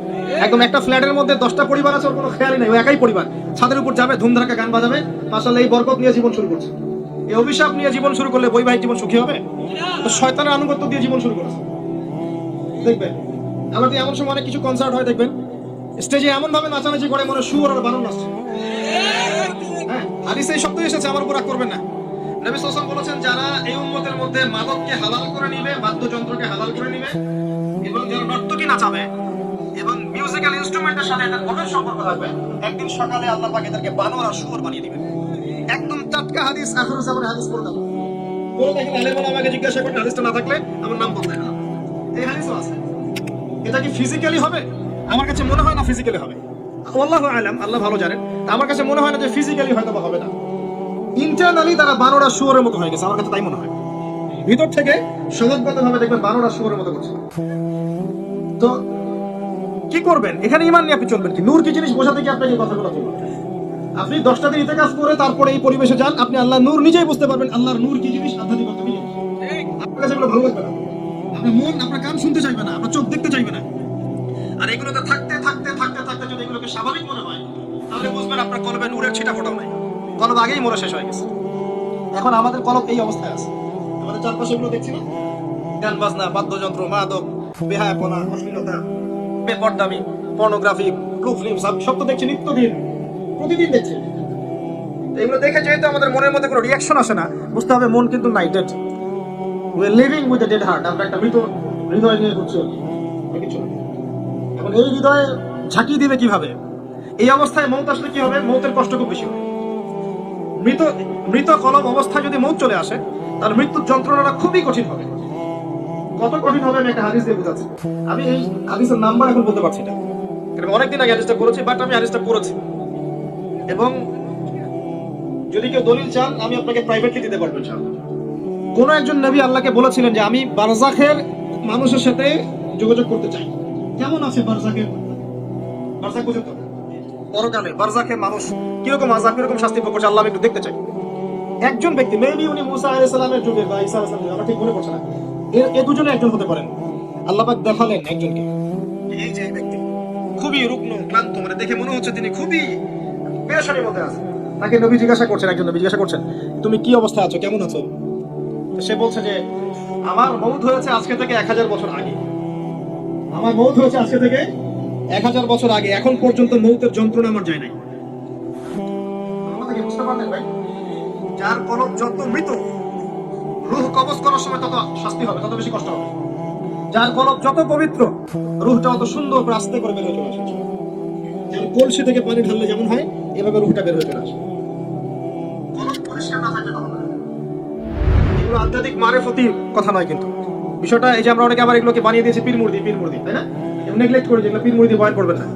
একদম একটা ফ্ল্যাটের মধ্যে 10টা পরিবার আছে, ওর কোনো খেয়ালই নাই, ও একাই পরিবার, ছাদের উপর যাবে ধুম ধারাক্কা গান বাজাবে, মাশাআল্লাহ এই বরকত নিয়ে জীবন শুরু করছে। এই অভিশাপ নিয়ে জীবন শুরু করলে বৈবাহিক জীবন সুখী হবে? তো শয়তানের আনুগত্য দিয়ে জীবন শুরু করেছে। দেখবেন আমাদের এমন সময় অনেক কিছু কনসার্ট হয়, দেখবেন স্টেজে এমন ভাবে নাচানাচি করে মনে শুয়োর আর বানর নাচছে। হ্যাঁ, হাদিসে এই শব্দ এসেছে, আমার উপর রাগ করবেন না। নবী সাল্লাল্লাহু আলাইহি ওয়াসাল্লাম বলেছেন, যারা এই উম্মতের মধ্যে মাদককে হালাল করে নিবে, বাদ্যযন্ত্রকে হালাল করে নিবে, এবং যারা নর্তকী নাচাবে এবং মিউজিক্যাল ইনস্ট্রুমেন্টের সাথে এদের গভীর সম্পর্ক থাকবে, একদিন সকালে আল্লাহ পাক এদেরকে বানর আর শুয়োর বানিয়ে দিবেন। একদম টাটকা হাদিস, আখিরুজ জামানের হাদিস পড়ে দেব। বলে দেখেন আলেম আমাকে জিজ্ঞাসা করেন, হাদিসটা না থাকলে আমার নাম বলতে না। এই হাদিসও আছে। এটা কি ফিজিক্যালি হবে? আমার কাছে মনে হয় না ফিজিক্যালি হবে। আল্লাহু আলাম, আল্লাহ ভালো জানেন। আমার কাছে মনে হয় না যে ফিজিক্যালি হয়তো হবে না। ইন্টারনালি তারা বানর আর শুয়োরের মতো হয়ে গেছে, আমার কাছে তাই মনে হয়। ভিতর থেকে স্বভাবগতভাবে দেখবেন বানর আর শুয়োরের মতো করছে। তো কি করবেন? এখানে ঈমান নিয়ে আপনি চলবেন কি? নূর কি জিনিস বোঝাতে কি আপনাকে এই কথাগুলো বলবেন? আপনি 10টা দিন ইতিকাফ করে তারপরে এই পরিবেশে যান, আপনি আল্লাহর নূর নিজেই বুঝতে পারবেন, আল্লাহর নূর কি জিনিস, আধ্যাত্মিকতা কি জিনিস। আপনার কাছে এগুলো ভালো লাগবে না, আপনার মন, আপনার কান শুনতে চাইবে না, আপনার চোখ দেখতে চাইবে না। আর এগুলোতে থাকতে থাকতে থাকতে থাকতে যদি এগুলোকে স্বাভাবিক মনে হয়, তাহলে বুঝবেন আপনার কলবে নূরের ছিটা ফোটাও নাই, কলব আগেই মরে শেষ হয়ে গেছে। এখন আমাদের কলব এই অবস্থায় আছে। আমাদের চারপাশে এগুলো দেখছি না, গান বাজনা, বাদ্যযন্ত্র, মাদক, বেহায়াপনা, অশ্লীলতা, বেপরদামি, পর্নোগ্রাফি, ব্লু ফিল্ম, সব তো দেখছি নিত্যদিন, প্রতিদিন দেখছি। এগুলো দেখে যেহেতু আমাদের মনের মধ্যে কোনো রিয়াকশন আসে না, বুঝতে হবে মন কিন্তু নাই, dead. We are living with a dead heart. আমরা একটা মৃত হৃদয় নিয়ে ঘুরছি, কিছু। এখন এই হৃদয়ে ঝাঁকি দিবে কিভাবে? এই অবস্থায় মৌত আসলে কি হবে? মৌতের কষ্ট খুব বেশি হবে। মৃত মৃত কলব অবস্থায় যদি মৌত চলে আসে, তাহলে মৃত্যুর যন্ত্রণাটা খুবই কঠিন হবে। কত কঠিন হবে আমি একটা হাদিস দিয়ে বুঝাচ্ছি। আমি এই হাদিসের নাম্বার এখন বলতে পারছি না, অনেকদিন আগে হাদিসটা করেছি, বাট আমি হাদিসটা পড়েছি। এবং যদি কেউ দলিল চান আমি আপনাকে প্রাইভেটলি দিতে পারবো ইনশাআল্লাহ। কোন একজন নবী আল্লাহকে বলেছিলেন যে আমি বারজাখের মানুষের সাথে যোগাযোগ করতে চাই। কেমন আছে বারজাখের? বারজাখ বুঝেন তো? পরকালে বারজাখের মানুষ কিরকম আযাব, কিরকম শাস্তি ভোগ করছে, আল্লাহ একটু দেখতে চাই। একজন ব্যক্তি, মেবি উনি মুসা আলাইহিস সালামের যুগে বা ঈসা আলাইহিস সালামের, আমার ঠিক মনে পড়ছে না, এই দুজনে একজন হতে পারেন। আল্লাহ পাক দেখালেন একজনকে, এই যে ব্যক্তি খুবই রুগ্ন, ক্লান্ত, মানে দেখে মনে হচ্ছে তিনি খুবই পেরেশানির মধ্যে আছে। তাকে নবী জিজ্ঞাসা করছেন, একজন নবী জিজ্ঞাসা করছেন, তুমি কি অবস্থায় আছো, কেমন আছো? সে বলছে যে আমার মৌত হয়েছে আজকে থেকে 1000 বছর আগে। আমার মৌত হয়েছে আজকে থেকে 1000 বছর আগে, এখন পর্যন্ত মৌতের যন্ত্রণা আমার যায় নাই। বুঝতে পারলেন ভাই? যার কলব যত মৃত, রূহ কবজ করার সময় তত শাস্তি হবে, তত বেশি কষ্ট হবে। যার কলব যত পবিত্র, রূহটা অত সুন্দর করে আস্তে করে বের হয়ে চলে আসে। যেমন কলসি থেকে পানি ঢাললে যেমন হয়, এভাবে রূহটা বের হয়ে চলে আসে। কলব পরিষ্কার না থাকলে তখন এগুলো আধ্যাত্মিক মারেফতি কথা নয় কিন্তু বিষয়টা। এই যে আমরা অনেকে আবার এগুলোকে বানিয়ে দিয়েছি পীর মুর্দি, তাই না? নেগলেক্ট করে যেগুলো পীর মুর্দি বয়ান করবেন না,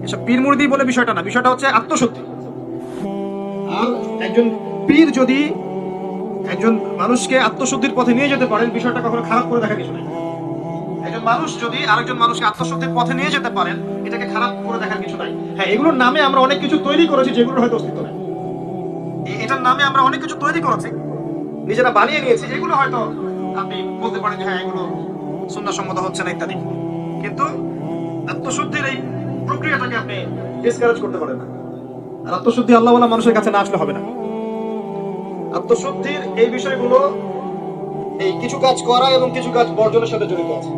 এসব পীর মুর্দি বলে বিষয়টা না। বিষয়টা হচ্ছে আত্মশুদ্ধি। আর একজন পীর যদি একজন মানুষকে আত্মশুদ্ধির পথে নিয়ে যেতে পারেন, বিষয়টা কখনো খারাপ করে দেখার কিছু নেই। একজন মানুষ যদি আরেকজন মানুষকে আত্মশুদ্ধির পথে নিয়ে যেতে পারেন, এটাকে খারাপ করে দেখার কিছু নাই। হ্যাঁ, এগুলোর নামে আমরা অনেক কিছু তৈরি করেছি যেগুলোর হয়তো অস্তিত্ব নেই। এটার নামে আমরা অনেক কিছু তৈরি করেছি, নিজেরা বানিয়ে নিয়েছি, এগুলো হয়তো আপনি বলতে পারেন যে হ্যাঁ এগুলো সুন্নাহসম্মত হচ্ছে না ইত্যাদি। কিন্তু আত্মশুদ্ধির এই প্রক্রিয়াটাকে আপনি ডিসকারেজ করতে পারেন না। আর আত্মশুদ্ধি আল্লাহওয়ালা মানুষের কাছে না আসলে হবে না। আত্মশুদ্ধির এই বিষয়গুলো এই কিছু কাজ করা এবং কিছু কাজ বর্জনের সাথে জড়িত আছে।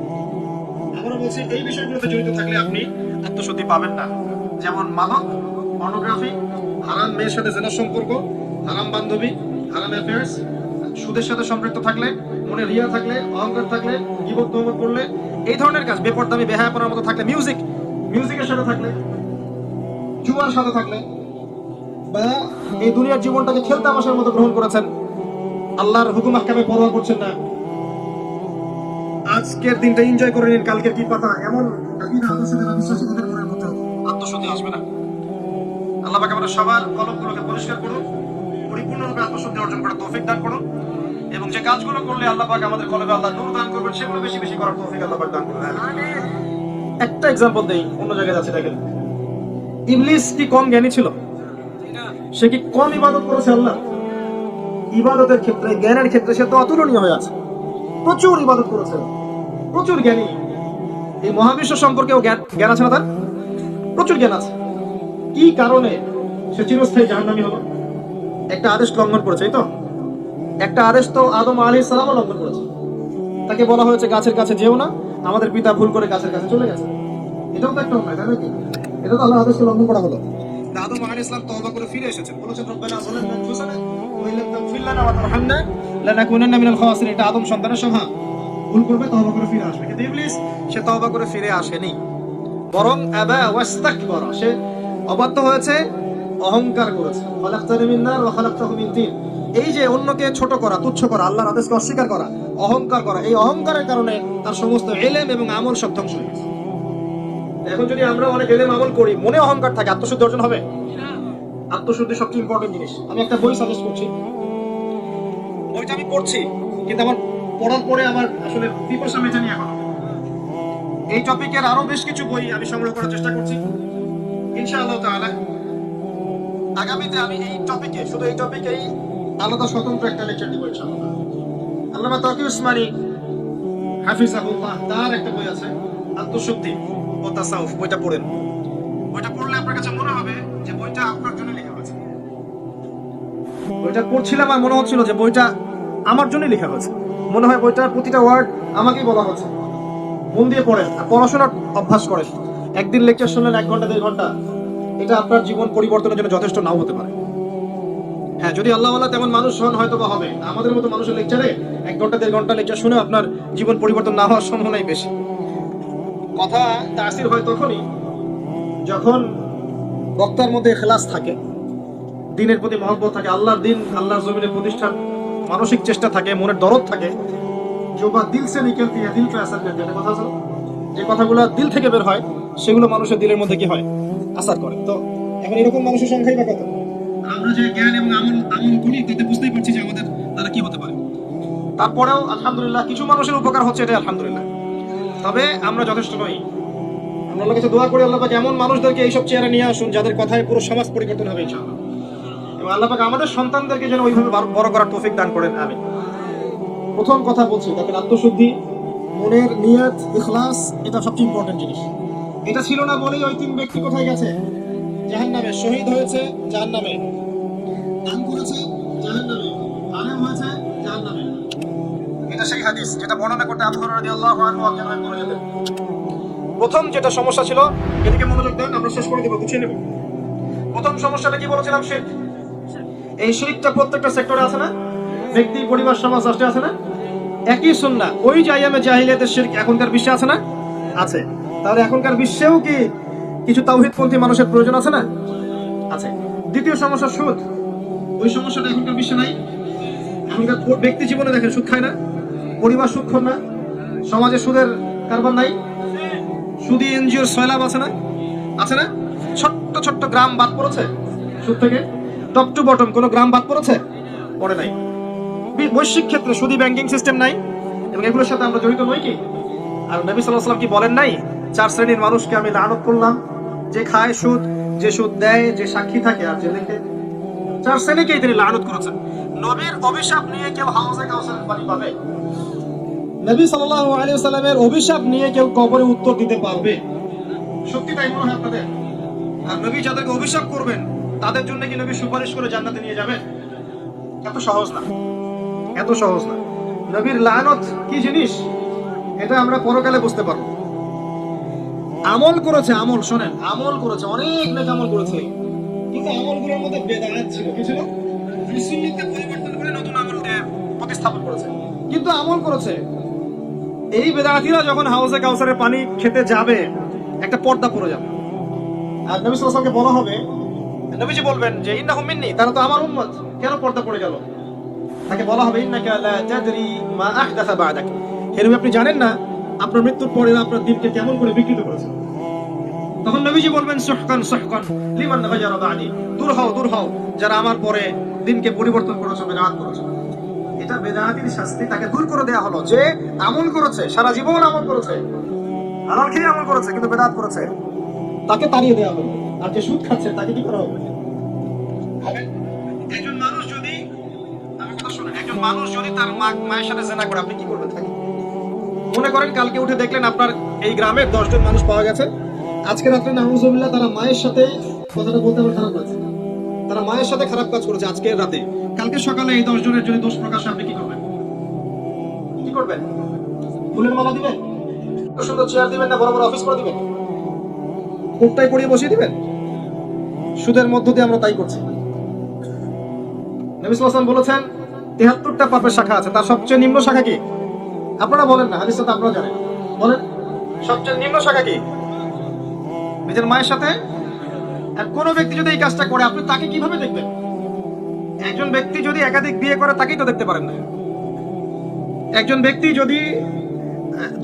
আমরা বলছি এই বিষয়গুলোতে জড়িত থাকলে আপনি আত্মশুদ্ধি পাবেন না। যেমন মাদক, পর্নোগ্রাফি, হারাম মেয়ের সাথে জেনার সম্পর্ক, হারাম বান্ধবী, হারাম অ্যাফেয়ার্স, সুদের সাথে সম্পৃক্ত থাকলে, মনে রিয়া থাকলে, অহংকার থাকলে, গীবত তহমত করলে, এই ধরনের কাজ, বেপরদামি বেহায়াপনার মতো থাকলে, মিউজিকের সাথে থাকলে, জুয়ার সাথে থাকলে, বা এই দুনিয়ার জীবনটাকে খেলতামাশার মতো গ্রহণ করেছেন, আল্লাহর হুকুম আহকামে পরোয়া করছেন না, আজকের দিনটা এনজয় করে নিন, কালকের কি পাতা, এমন আকীদা আদর্শ দ্বারা বিশ্বাসীদের মনের মধ্যে আত্মশুদ্ধি আসবে না। আল্লাহ পাক আমাদের সবার কলবগুলোকে পরিষ্কার করুন, পরিপূর্ণরূপে আত্মশুদ্ধি অর্জন করার তৌফিক দান করুন, এবং যে কাজগুলো করলে আল্লাহ পাক আমাদের কলবে আল্লাহ নূর দান করবেন সেগুলো বেশি বেশি করার তৌফিক আল্লাহ পাক দান করুন। একটা এক্সাম্পল দেই, অন্য জায়গায় যাচ্ছে দেখেন, ইবলিস কি কম জ্ঞানী ছিল? সে কি কম ইবাদত করেছে আল্লাহ? ইবাদতের ক্ষেত্রে, জ্ঞানের ক্ষেত্রে সে তো অতুলনীয় হয়ে আছে, প্রচুর ইবাদত করেছে, প্রচুর জ্ঞানী। এই মহাবিশ্ব সম্পর্কেও জ্ঞান আছে না তার? প্রচুর জ্ঞান আছে। কি কারণে সে চিরস্থায়ী জাহান্নামী হলো? একটা আদেশ লঙ্ঘন করেছে, এই তো একটা আদেশ তো আদম আলাইহিস সালামও লঙ্ঘন করেছে। তাকে বলা হয়েছে গাছের কাছে যেও না, আমাদের পিতা ভুল করে গাছের কাছে চলে গেছে। এটাও তো একটা অন্যায়, তাই নাকি? এটা তো আল্লাহর আদেশকে লঙ্ঘন করা হলো। আদম আলাইহিস সালাম তওবা করে ফিরে এসেছেন, বলেছেন রব্বানা যালামনা আনফুসানা ওয়া ইল্লাম তাগফির লানা ওয়া তারহামনা লানাকুনান্না মিনাল খাসিরিন। এটা আদম সন্তানের স্বভাব, ভুল করবে তওবা করে ফিরে আসবে। কিন্তু ইবলিস সে তওবা করে ফিরে আসেনি, বরং আবা ওয়াস্তাকবারা, সে অবাধ্য হয়েছে, অহংকার করেছে। খালাকতানি মিন নার ওয়া খালাকতাহু মিন তিন। এই যে অন্যকে ছোট করা, তুচ্ছ করা, আল্লাহর আদেশকে অস্বীকার করা, অহংকার করা, এই অহংকারের কারণে তার সমস্ত ইলম এবং আমল সব ধ্বংস হয়ে গেছে। এখন যদি আমরা অনেক ইলম আমল করি, মনে অহংকার থাকে, আত্মশুদ্ধি অর্জন হবে? আত্মশুদ্ধি সবচেয়ে ইম্পর্টেন্ট জিনিস। আমি একটা বই সাজেস্ট করছি, বইটা আমি পড়ছি, কিন্তু আমার পড়ার পরে আমার আসলে পিপাসা মেটেনি এখন। এই টপিকের আরো বেশ কিছু বই আমি সংগ্রহ করার চেষ্টা করছি ইনশাআল্লাহ তাআলা। আগামীতে আমি এই টপিকে, শুধু এই টপিকেই আলাদা স্বতন্ত্র একটা লেকচার দিব ইনশাআল্লাহ। আল্লামা তাকি উসমানী হাফিজাহুল্লাহ, তার একটা বই আছে আত্মশুদ্ধি ও তাসাউফ। বইটা পড়েন, বইটা পড়লে আপনার কাছে মনে হবে যে বইটা আপনার জন্য লেখা হয়েছে। বইটা পড়ছিলাম আর মনে হচ্ছিল যে বইটা আমার জন্যই লেখা হয়েছে। মনে হয় বইটার প্রতিটা ওয়ার্ড আমাকেই বলা হচ্ছে। মন দিয়ে পড়েন আর পড়াশোনার অভ্যাস করেন। একদিন লেকচার শুনলেন 1 ঘন্টা 1.5 ঘন্টা, এটা আপনার জীবন পরিবর্তনের জন্য যথেষ্ট নাও হতে পারে। হ্যাঁ, যদি আল্লাহ ওয়ালা তেমন মানুষ হন হয়তো বা হবে। আমাদের মতো মানুষের লেকচারে 1 ঘন্টা 1.5 ঘন্টা লেকচার শুনে আপনার জীবন পরিবর্তন না হওয়ার সম্ভাবনাই বেশি। কথা তাসির হয় তখনই যখন বক্তার মধ্যে ইখলাস থাকে, দিনের প্রতি মহব্বত থাকে, আল্লাহর দিন, আল্লাহর জমিনে প্রতিষ্ঠার মানসিক চেষ্টা থাকে, মনের দরদ থাকে। जो बात दिल से निकलती है दिल पे असर करती है, কথা আছে, যে কথাগুলো দিল থেকে বের হয় সেগুলো মানুষের দিলের মধ্যে কি হয়? আসার করে। তো এখন এরকম মানুষের সংখ্যাই বা কত? আমরা যে জ্ঞান এবং আমল করি তাতে বুঝতেই পারছি যে আমাদের তারা কি হতে পারে। তারপরেও আলহামদুলিল্লাহ কিছু মানুষের উপকার হচ্ছে, এটা আলহামদুলিল্লাহ। তবে আমরা যথেষ্ট নই। আমরা আল্লাহর কাছে দোয়া করি আল্লাহ পাক এমন মানুষদেরকে এইসব চেহারা নিয়ে আসুন যাদের কথায় পুরো সমাজ পরিবর্তন হবে ইনশাআল্লাহ। এবং আল্লাহ পাক আমাদের সন্তানদেরকে যেন ওইভাবে বড় করার তৌফিক দান করেন, আমিন। প্রথম কথা বলছি, দেখেন, আত্মশুদ্ধি, মনের নিয়ত, ইখলাস, এটা সবচেয়ে ইম্পর্টেন্ট জিনিস। এটা ছিল না বলেই ওই 3 ব্যক্তি কোথায় গেছে? জাহান্নামে। শহীদ হয়েছে জাহান্নামে, দান করেছে জাহান্নামে, আলেম হয়েছে জাহান্নামে। এটা সেই হাদিস যেটা বর্ণনা করতে আবু হুরায়রা রাদিয়াল্লাহু আনহু অজ্ঞান হয়ে যেতেন। প্রথম যেটা সমস্যা ছিল, এদিকে মনোযোগ দেন, আমরা শেষ করে দেব, গুছিয়ে নেব। প্রথম সমস্যাটা কি বলেছিলাম? শিরক। এই শিরকটা প্রত্যেকটা সেক্টরে আছে না? ব্যক্তি, পরিবার, সমাজ, রাষ্ট্রে আছে না? একই সুন্নাহ। ওই যে আইয়ামে জাহিলিয়াতের শিরক এখনকার বিশ্বে আছে না? আছে। তাহলে এখনকার বিশ্বেও কি কিছু তাওহীদপন্থী মানুষের প্রয়োজন আছে না? আছে। দ্বিতীয় সমস্যা সুদ। ওই সমস্যাটা এখনকার বিশ্বে নাই? এখনকার ব্যক্তি জীবনে দেখেন সুদ খায় না, পরিবার সুদখোর না, সমাজে সুদের কারবার নাই, সুদী এনজিওর সয়লাব আছে না? আছে না? ছোট্ট ছোট্ট গ্রাম বাদ পড়েছে সুদ থেকে, টপ টু বটম কোনো গ্রাম বাদ পড়েছে? পড়ে নাই। বৈশ্বিক ক্ষেত্রে সুদী ব্যাংকিং সিস্টেম নাই, এবং এগুলোর সাথে আমরা জড়িত নই কি? আর নবী সাল্লাল্লাহু আলাইহি ওয়াসাল্লাম কি বলেন নাই, 4 শ্রেণীর মানুষকে আমি লানত করলাম, যে খায় সুদ, যে সুদ দেয়, যে সাক্ষী থাকে, আর যে লেখে। 4 শ্রেণীকেই তিনি লানত করেছেন। নবীর অভিশাপ নিয়ে কেউ হাউজে কাউসারের পানি পাবে? নবী সাল্লাল্লাহু আলাইহি ওয়াসাল্লামের অভিশাপ নিয়ে কেউ কবরে উত্তর দিতে পারবে? সত্যি তাই মনে হয় আপনাদের? আর নবী যাদেরকে অভিশাপ করবেন তাদের জন্য কি নবী সুপারিশ করে জান্নাতে নিয়ে যাবেন? এত সহজ না, এত সহজ না। নবীর লানত কি জিনিস এটা আমরা পরকালে বুঝতে পারবো। আমল করেছে, আমল, শোনেন, আমল করেছে, অনেক নেক আমল করেছে, কিন্তু আমলগুলোর মধ্যে বেদাত ছিল। কি ছিল? সুন্নাতকে পরিবর্তন করে নতুন আমল প্রতিস্থাপন করেছে, কিন্তু আমল করেছে। এই বেদাতিরা যখন হাউজে কাউসারের পানি খেতে যাবে, একটা পর্দা পড়ে যাবে। আর নবী সাল্লাল্লাহু আলাইহি ওয়াসাল্লামকে বলা হবে, নবীজি বলবেন যে ইন্নাহুম মিন্নি, তারা তো আমার উম্মত, কেন পর্দা পড়ে গেল? তাকে বলা হবে ইন্নাকা লা তাদরি মা আহদাসা বা'দাক, হে নবী আপনি জানেন না আপনার মৃত্যুর পরে আপনার দিনকে কেমন করে বিকৃত করেছে। তখন নবীজি বলবেন সুহকান সুহকান লিমান গায়্যারা বা'দি, দূর হও যারা আমার পরে দিনকে পরিবর্তন করেছে, বেদাত করেছে। এটা বেদাতির শাস্তি, তাকে দূর করে দেয়া হলো। যে আমল করেছে, সারা জীবন আমল করেছে, হালাল খেয়ে আমল করেছে কিন্তু বেদাত করেছে, তাকে তাড়িয়ে দেওয়া হলো। আর যে সুদ খাচ্ছে তাকে কি করা হবে? একজন মানুষ যদি, আমার কথা শুনেন, একজন মানুষ যদি তার মায়ের সাথে জিনা করে, আপনি কি করবেন তাকে? মনে করেন কালকে উঠে দেখলেন আপনার এই গ্রামে 10 জন মানুষ পাওয়া গেছে, আজকে রাত্রে নাউজুবিল্লাহ তারা মায়ের সাথে, কথাটা বলতে আমার খারাপ লাগছে, তারা মায়ের সাথে খারাপ কাজ করেছে আজকে রাতে। কালকে সকালে এই 10 জনের যদি দোষ প্রকাশ হয়, আপনি কি করবেন? কি করবেন? ফুলের মালা দিবেন? সুন্দর চেয়ার দিবেন, না বড় বড় অফিস করে দিবেন? কোটটাই পরিয়ে বসিয়ে দিবেন? সুদের মধ্য দিয়ে আমরা তাই করছি। নবী সাল্লাল্লাহু আলাইহি ওয়াসাল্লাম বলেছেন 73টা পাপের শাখা আছে, তার সবচেয়ে নিম্ন শাখা কি? আপনারা বলেন না, হাদিসটা তো আপনারা জানেন, বলেন সবচেয়ে নিম্ন শাখা কি? নিজের মায়ের সাথে। আর কোন ব্যক্তি যদি এই কাজটা করে, আপনি তাকে কিভাবে দেখবেন? একজন ব্যক্তি যদি একাধিক বিয়ে করে, তাকেই তো দেখতে পারেন না। একজন ব্যক্তি যদি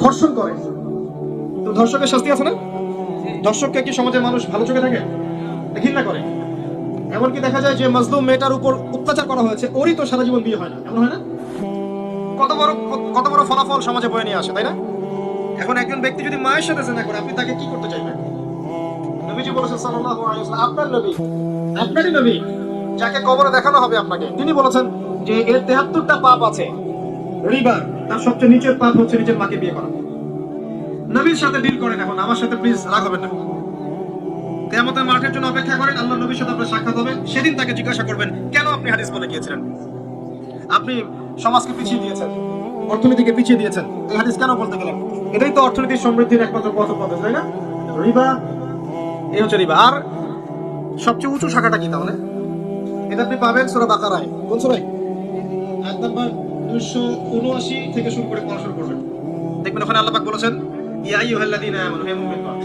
ধর্ষণ করে, তো ধর্ষকের শাস্তি আছে না? ধর্ষককে কি সমাজের মানুষ ভালো চোখে থাকে? ঘৃণা করে। এমনকি দেখা যায় যে মাজলুম মেয়েটার উপর অত্যাচার করা হয়েছে, ওরই তো সারা জীবন বিয়ে হয় না, এমন হয় না? কত বড় ফলাফল সমাজে বয়ে নিয়ে আসে, তাই না? এখন একজন ব্যক্তি যদি মায়ের সাথে জিনা করে, আপনি তাকে কি করতে চাইবেন? নবীজি বলেছেন সাল্লাল্লাহু আলাইহি ওয়াসাল্লাম, আপনার নবী, আপনারই নবী, যাকে কবরে দেখানো হবে আপনাকে, তিনি বলেছেন যে এর 73টা পাপ আছে। রিবা, তার সবচেয়ে নিচের পাপ হচ্ছে নিজের মাকে বিয়ে করা। নবীর সাথে ডিল করেন, এখন আমার সাথে প্লিজ রাগ হবেন না। কিয়ামতের মাঠের জন্য অপেক্ষা করেন, আল্লাহ নবীর সাথে আপনার সাক্ষাৎ হবে, সেদিন তাকে জিজ্ঞাসা করবেন কেন আপনি হাদিস বলে গিয়েছিলেন? আপনি সমাজকে পিছিয়ে দিয়েছেন, অর্থনীতিকে পিছিয়ে দিয়েছেন, এই হাদিস কেন বলতে গেলেন? এটাই তো অর্থনীতির সমৃদ্ধির একমাত্র পথ পদ্ধতি, তাই না? রিবা, এই হচ্ছে রিবা। আর সবচেয়ে উঁচু শাখাটা কি তাহলে? এটা আপনি পাবেন সূরা বাকারায়। কোন সূরায়? আয়াত নাম্বার 279 থেকে শুরু করে পড়া শুরু করবেন, দেখবেন ওখানে আল্লাহ পাক বলেছেন ইয়া আইয়ুহাল্লাযীনা আমানু, হে মুমিনগণ,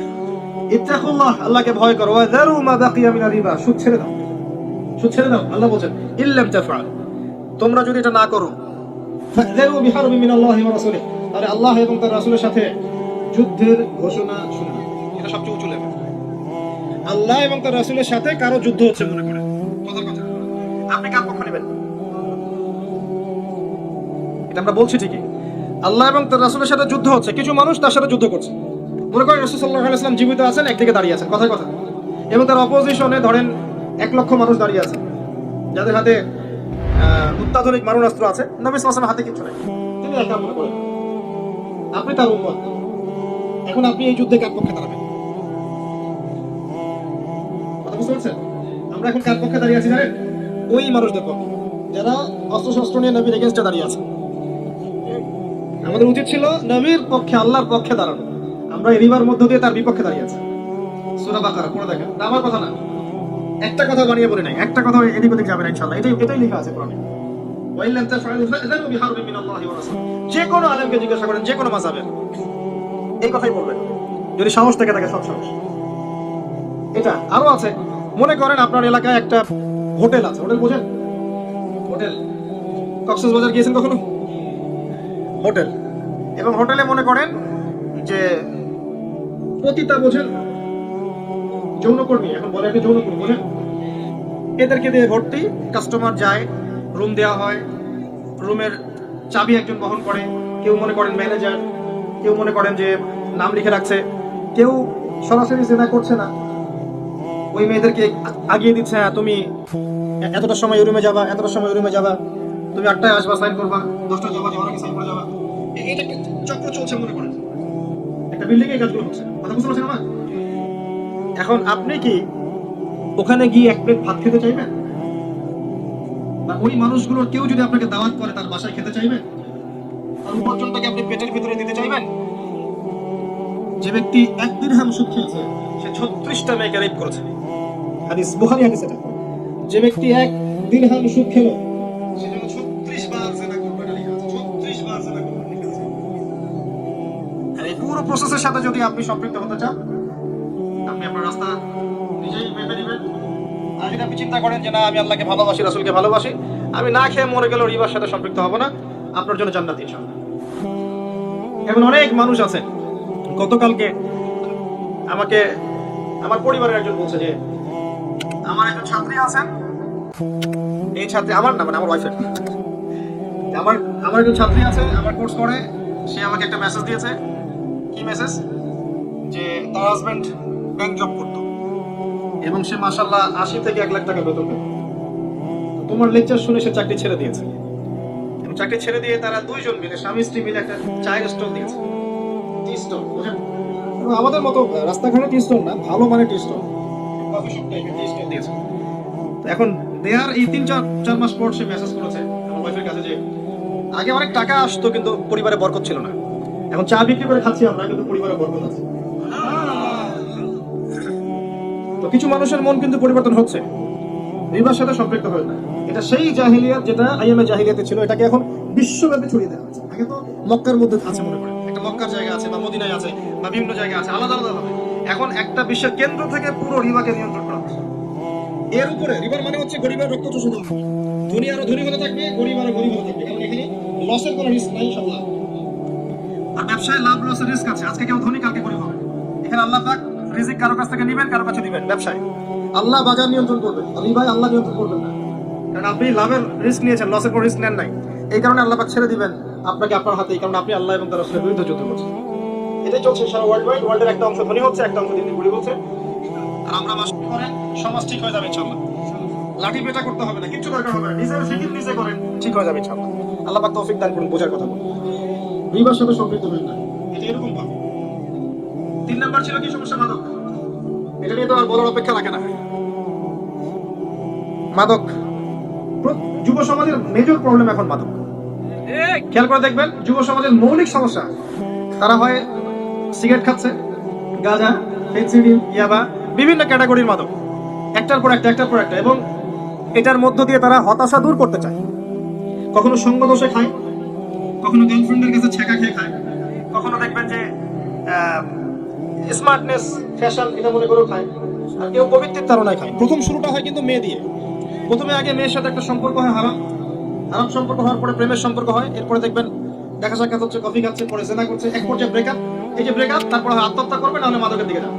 ইত্তাকুল্লাহ, আল্লাহকে ভয় করো, ওয়া যারু মা বাকিয়া মিনার রিবা, সুদ ছেড়ে দাও, সুদ ছেড়ে দাও। আল্লাহ বলেন ইল্লাম তাফআল, তোমরা যদি এটা না করো, ফাযযারু বিহারবি মিনাল্লাহি ওয়া রাসূলিহি, তাহলে আল্লাহ এবং তার রাসূলের সাথে যুদ্ধের ঘোষণা শুনবে। এটা সবচেয়ে উঁচু লেভেল। আল্লাহ এবং তার রাসূলের সাথে কারো যুদ্ধ হচ্ছে মনে করেন, কথার কথা, আপনি কার পক্ষ নেবেন? এটা আমরা বলছি ঠিকই, আল্লাহ এবং তার রাসূলের সাথে যুদ্ধ হচ্ছে, কিছু মানুষ তার সাথে যুদ্ধ করছে। মনে করেন রাসূল সাল্লাল্লাহু আলাইহি ওয়াসাল্লাম জীবিত আছেন, একদিকে দাঁড়িয়ে আছেন, কথার কথা, এবং তার অপোজিশনে ধরেন 1 লক্ষ মানুষ দাঁড়িয়ে আছে, যাদের হাতে অত্যাধুনিক মারণাস্ত্র আছে, নবী সাল্লাল্লাহু আলাইহি ওয়াসাল্লামের হাতে কিছু নেই, তিনি একা মনে করেন, আপনি তার উম্মত। এখন আপনি এই যুদ্ধে কার পক্ষে দাঁড়াবেন? কথা বুঝতে পারছেন? আমরা এখন কার পক্ষে দাঁড়িয়ে আছি জানেন? ওই মানুষদের পক্ষে যারা অস্ত্র নিয়ে নবীর এগেইনস্টে দাঁড়িয়ে আছে। আমাদের উচিত ছিল নবীর পক্ষে, আল্লাহর পক্ষে দাঁড়ানো। আমরা এই রিবার মধ্য দিয়ে তার বিপক্ষে দাঁড়িয়ে আছি। সূরা বাকারা পড়ে দেখেন, আমার কথা না, একটা কথা বানিয়ে বলে নাই, একটা কথা এদিক ওদিক যাবে না ইনশাআল্লাহ, এটাই লেখা আছে কোরআনে। ওয়াইল্লাম তাফআলু ফাযযারু বিহারবিন মিনাল্লাহি ওয়া রাসূলিহি, যে কোনো আলেমকে জিজ্ঞাসা করেন, যে কোনো মাযহাবের, এই কথাই বলবেন, যদি সাহস থেকে থাকে, সব সাহস। এটা আরো আছে, মনে করেন আপনার এলাকায় একটা হোটেল আছে, হোটেল বোঝেন? হোটেল, কক্সবাজার গিয়েছেন কখনো? হোটেল, এবং হোটেলে মনে করেন যে পতিতা, বোঝেন? যৌনকর্মী, এখন বলে আপনি যৌনকর্মী বোঝেন? এদেরকে দিয়ে ভর্তি, কাস্টমার যায়, রুম দেওয়া হয়, রুমের চাবি একজন বহন করে, কেউ মনে করেন ম্যানেজার, কেউ মনে করেন যে নাম লিখে রাখছে, কেউ সরাসরি জেনা করছে না, ওই মেয়েদেরকে আগিয়ে দিচ্ছে, হ্যাঁ তুমি এতটার সময় রুমে যাবা, এতটার সময় রুমে যাবা, তুমি 8টায় আসবা, সাইন করবা, 10টায় যাবা, যাওয়ার আগে সাইন করে যাবা। এটা একটা চক্র চলছে, মনে করেন একটা বিল্ডিং এ কাজগুলো হচ্ছে, কথা বুঝতে পারছেন আমার? এখন আপনি কি ওখানে গিয়ে 1 প্লেট ভাত খেতে চাইবেন? বা ওই মানুষগুলোর কেউ যদি আপনাকে দাওয়াত করে তার বাসায় খেতে চাইবেন? তার উপার্জনটাকে আপনি পেটের ভিতরে দিতে চাইবেন? যে ব্যক্তি 1 দিরহাম সুদ খেয়েছে, সে 36টা মেয়েকে রেপ করেছে, হাদিস, বুখারী হাদিস এটা। যে ব্যক্তি 1 দিরহাম সুদ খেলো, সে যেন 36 বার জিনা করবে, এটা লেখা আছে, 36 বার জিনা করবে, লেখা আছে। আর এই পুরো প্রসেসের সাথে যদি আপনি সম্পৃক্ত হতে চান, আপনি আপনার রাস্তা আর যদি আপনি চিন্তা করেন যে না আমি আল্লাহকে ভালোবাসি, রাসূলকে ভালোবাসি, আমি না খেয়ে মরে গেলেও রিবার সাথে সম্পৃক্ত হব না, আপনার জন্য জান্নাত ইনশাআল্লাহ। এমন অনেক মানুষ আছে। গতকালকে আমাকে আমার পরিবারের একজন বলছে যে আমার একজন ছাত্রী আছেন, এই ছাত্রী আমার না, মানে আমার ওয়াইফের, আমার আমার একজন ছাত্রী আছে, আমার কোর্স করে, সে আমাকে একটা মেসেজ দিয়েছে। কি মেসেজ? যে তার হাজবেন্ড ব্যাংক জব করতো এবং সে মাশাআল্লাহ 80 থেকে 1 লাখ টাকা বেতন পেত। তোমার লেকচার শুনে সে চাকরি ছেড়ে দিয়েছে এবং চাকরি ছেড়ে দিয়ে তারা দুইজন মিলে, স্বামী স্ত্রী মিলে একটা চায়ের স্টল দিয়েছে, টি স্টল। বুঝেন, আমাদের মতো রাস্তাঘাটে টি স্টল না, ভালো মানে টি স্টল, কফি শপ টাইপের টি স্টল দিয়েছে। তো এখন দেয়ার এই 3-4 মাস পর সে মেসেজ করেছে আমার ওয়াইফের কাছে যে আগে অনেক টাকা আসতো কিন্তু পরিবারে বরকত ছিল না, এখন চা বিক্রি করে খাচ্ছি আমরা কিন্তু পরিবারে বরকত আছে। তো কিছু মানুষের মন কিন্তু পরিবর্তন হচ্ছে, রিবার সাথে সম্পৃক্ত হয় না। এটা সেই জাহিলিয়াত যেটা আইএমএ জাহিলিয়াতে ছিল, এটাকে এখন বিশ্বব্যাপী ছড়িয়ে দেওয়া হচ্ছে। আগে তো মক্কার মধ্যে আছে, মনে করেন একটা মক্কার জায়গা আছে বা মদিনায় আছে বা বিভিন্ন জায়গা আছে, আলাদা আলাদা ভাবে। এখন একটা বিশ্বের কেন্দ্র থেকে পুরো রিবাকে নিয়ন্ত্রণ করা হচ্ছে। এর উপরে রিবার মানে হচ্ছে গরিবের রক্ত চষে দেওয়া, ধনী আরো ধনী হতে থাকবে, গরিব আরো গরিব হতে থাকবে, কারণ এখানে লসের কোনো রিস্ক নাই, সব লাভ। আর ব্যবসায় লাভ লসের রিস্ক আছে, আজকে কেউ ধনী কালকে গরিব হবে। এখানে আল্লাহ পাক রিজিক কারো কাছ থেকে নেবেন, কারো কাছে দিবেন। ব্যবসায় আল্লাহ বাজার নিয়ন্ত্রণ করবেন, রিবায় আল্লাহ নিয়ন্ত্রণ করবেন না, কারণ আপনি লাভের রিস্ক নিয়েছেন, লসের কোনো রিস্ক নেন নাই। এই কারণে আল্লাহ পাক ছেড়ে দিবেন আপনাকে আপনার হাতে, এই কারণে আপনি আল্লাহ এবং তার রাসূলের বিরুদ্ধে যুদ্ধ করছেন। এটাই চলছে সারা ওয়ার্ল্ড ওয়াইড। ওয়ার্ল্ডের একটা অংশ ধনী হচ্ছে, একটা অংশ দিন দিন গরিব হচ্ছে। আর আমরা মাস করেন, সমাজ ঠিক হয়ে যাবে ইনশাআল্লাহ। লাঠি পেটা করতে হবে না, কিচ্ছু দরকার হবে না, নিজের ফিকির নিজে করেন, ঠিক হয়ে যাবে ইনশাআল্লাহ। আল্লাহ পাক তৌফিক দান করুন বোঝার কথা বলুন। রিবার সাথে সম্পৃক্ত হবেন না, এটা এরকম ভাবে। 3 নাম্বার ছিল কি সমস্যা? মাদক। এটা নিয়ে তো আর বলার অপেক্ষা রাখে না। মাদক যুব সমাজের মেজর প্রবলেম এখন মাদক। খেয়াল করে দেখবেন যুব সমাজের মৌলিক সমস্যা, তারা হয় সিগারেট খাচ্ছে, গাঁজা, ফেন্সিডিল, ইয়াবা, বিভিন্ন ক্যাটাগরির মাদক, একটার পর একটা, একটার পর একটা। এবং এটার মধ্য দিয়ে তারা হতাশা দূর করতে চায়। কখনো সঙ্গ দোষে খায়, কখনো গার্লফ্রেন্ডের কাছে ছেঁকা খেয়ে খায়, কখনো দেখবেন যে স্মার্টনেস, ফ্যাশন এটা মনে করেও খায়, আর কেউ পবিত্রের তাড়নায় খায়। প্রথম শুরুটা হয় কিন্তু মেয়ে দিয়ে। প্রথমে আগে মেয়ের সাথে একটা সম্পর্ক হয়, হারাম সম্পর্ক হওয়ার পরে প্রেমের সম্পর্ক হয়, এরপরে দেখবেন দেখা সাক্ষাৎ হচ্ছে, কফি খাচ্ছে, পরে জেনা করছে, এক পর্যায়ে ব্রেকআপ। এই যে ব্রেকআপ, তারপরে হয় আত্মহত্যা করবে, নাহলে মাদকের দিকে যাবে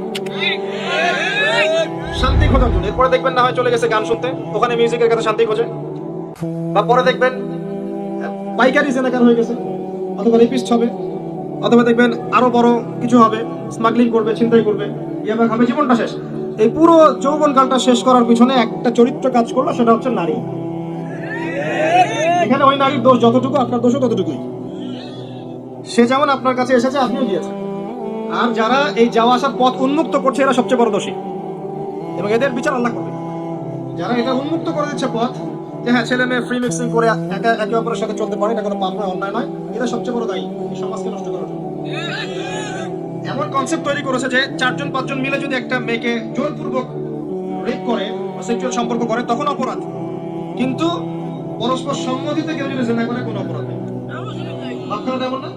শান্তি খোঁজার জন্য। এরপরে দেখবেন না হয় চলে গেছে গান শুনতে, ওখানে মিউজিকের কাছে শান্তি খোঁজে। বা পরে দেখবেন পাইকারি জেনাকার হয়ে গেছে, অথবা রেপিস্ট হবে, অথবা দেখবেন আরো বড় কিছু হবে, স্মাগলিং করবে, ছিনতাই করবে, ইয়াবা খাবে, জীবনটা শেষ। এই পুরো যৌবনকালটা শেষ করার পিছনে একটা চরিত্র কাজ করলো, সেটা হচ্ছে নারী। এখানে ওই নারীর দোষ যতটুকু, আপনার দোষও ততটুকুই। সে যেমন আপনার কাছে এসেছে, আপনিও দিয়েছেন। আর যারা এই যাওয়া আসার পথ উন্মুক্ত করছে, এরা সবচেয়ে বড় দোষী, এবং এদের বিচার আল্লাহ করবে। যারা এটা উন্মুক্ত করে দিচ্ছে পথ, যে হ্যাঁ ছেলে মেয়ে ফ্রি মিক্সিং করে একে অপরের সাথে চলতে পারে, এটা কোনো পাপ নয়, অন্যায় নয়, এরা সবচেয়ে বড় দায়ী এই সমাজকে নষ্ট করার জন্য। এমন কনসেপ্ট তৈরি করেছে যে 4-5 মিলে যদি একটা মেয়েকে জোরপূর্বক রেপ করে বা সেক্সুয়াল সম্পর্ক করে, তখন অপরাধ। কিন্তু পরস্পর সম্মতিতে কেউ যদি জেনা করে, কোনো অপরাধ নেই। আপনারা এমন না,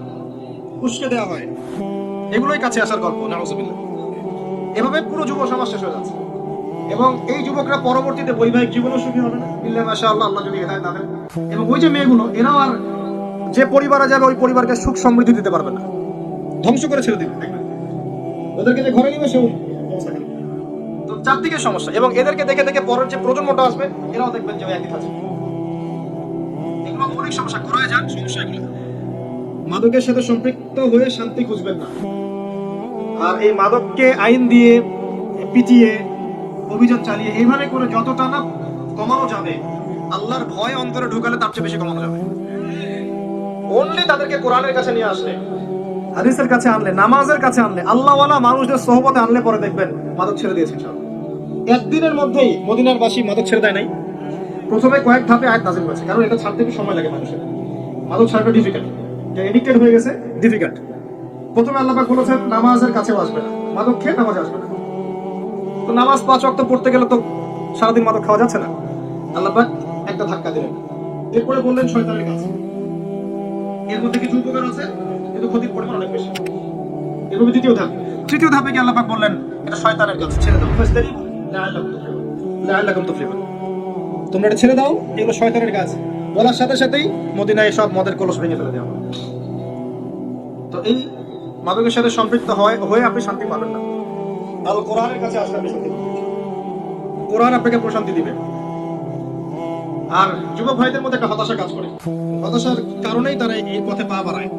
উস্কে দেওয়া হয়, এগুলোই কাছে আসার গল্প। নাউজুবিল্লাহ। এভাবে পুরো যুব সমাজ শেষ হয়ে যাচ্ছে, এবং এই যুবকরা পরবর্তীতে বৈবাহিক জীবনও সুখী হবে না, ইল্লা মাশাআল্লাহ, আল্লাহ যদি হেদায়েত দেন। এবং ওই যে মেয়েগুলো, এরাও আর যে পরিবারে যাবে, ওই পরিবারকে সুখ সমৃদ্ধি দিতে পারবে না, ধ্বংস করে ছেড়ে দিবে। ওদেরকে যে ঘরে নিবে, সেও তো চারদিকে সমস্যা। এবং এদেরকে দেখে দেখে পরের যে প্রজন্মটা আসবে, এরাও দেখবেন যে একই থাকবে। এগুলো মৌলিক সমস্যা, করায় যান সমস্যা এগুলো। মাদকের সাথে সম্পৃক্ত হয়ে শান্তি খুঁজবেন না। আর এই মাদককে আইন দিয়ে, পিটিয়ে, অভিযান চালিয়ে, এইভাবে করে যতটা না কমানো যাবে, আল্লাহর ভয় অন্তরে ঢুকালে তার চেয়ে বেশি কমানো যাবে। অনলি তাদেরকে কোরআনের কাছে নিয়ে আসলে, হাদিসের কাছে আনলে, নামাজের কাছে আনলে, আল্লাহওয়ালা মানুষদের সোহবতে আনলে, পরে দেখবেন মাদক ছেড়ে দিয়েছে ইনশাআল্লাহ। একদিনের মধ্যেই মদিনার বাসী মাদক ছেড়ে দেয় নাই, প্রথমে কয়েক ধাপে আয়াত নাযিল হয়েছে, কারণ এটা ছাড়তে একটু সময় লাগে মানুষের। মাদক ছাড়াটা ডিফিকাল্ট, যে এডিক্টেড হয়ে গেছে, ডিফিকাল্ট। প্রথমে আল্লাহ পাক বলেছেন নামাজের কাছেও আসবে না, মাদক খেয়ে নামাজে আসবে না। তো নামাজ 5 ওয়াক্ত পড়তে গেলে তো সারাদিন মাদক খাওয়া যাচ্ছে না। আল্লাহ পাক একটা ধাক্কা দিলেন, এরপরে বললেন শয়তানের কাছে। এর মধ্যে কিছু উপকার আছে, কিন্তু ক্ষতির পরিমাণ অনেক বেশি। এরপরে তৃতীয় ধাপে কি আল্লাহ পাক বললেন, এটা শয়তানের কাছে, ছেড়ে দাও। লাআল্লাকুম তুফলিহুন। তোমরা এটা ছেড়ে দাও, এগুলো শয়তানের কাজ। বলার সাথে সাথেই মদিনায় সব মদের কলস ভেঙে ফেলে দেওয়া। তো এই মাদকের সাথে সম্পৃক্ত হয়ে আপনি শান্তি পাবেন না। আল কোরআনের কাছে আসলে আপনি শান্তি পাবেন। কোরআন আপনাকে প্রশান্তি দিবে। আর যুবক ভাইদের মধ্যে একটা হতাশা কাজ করে, হতাশার কারণেই তারা এই পথে পা বাড়ায়।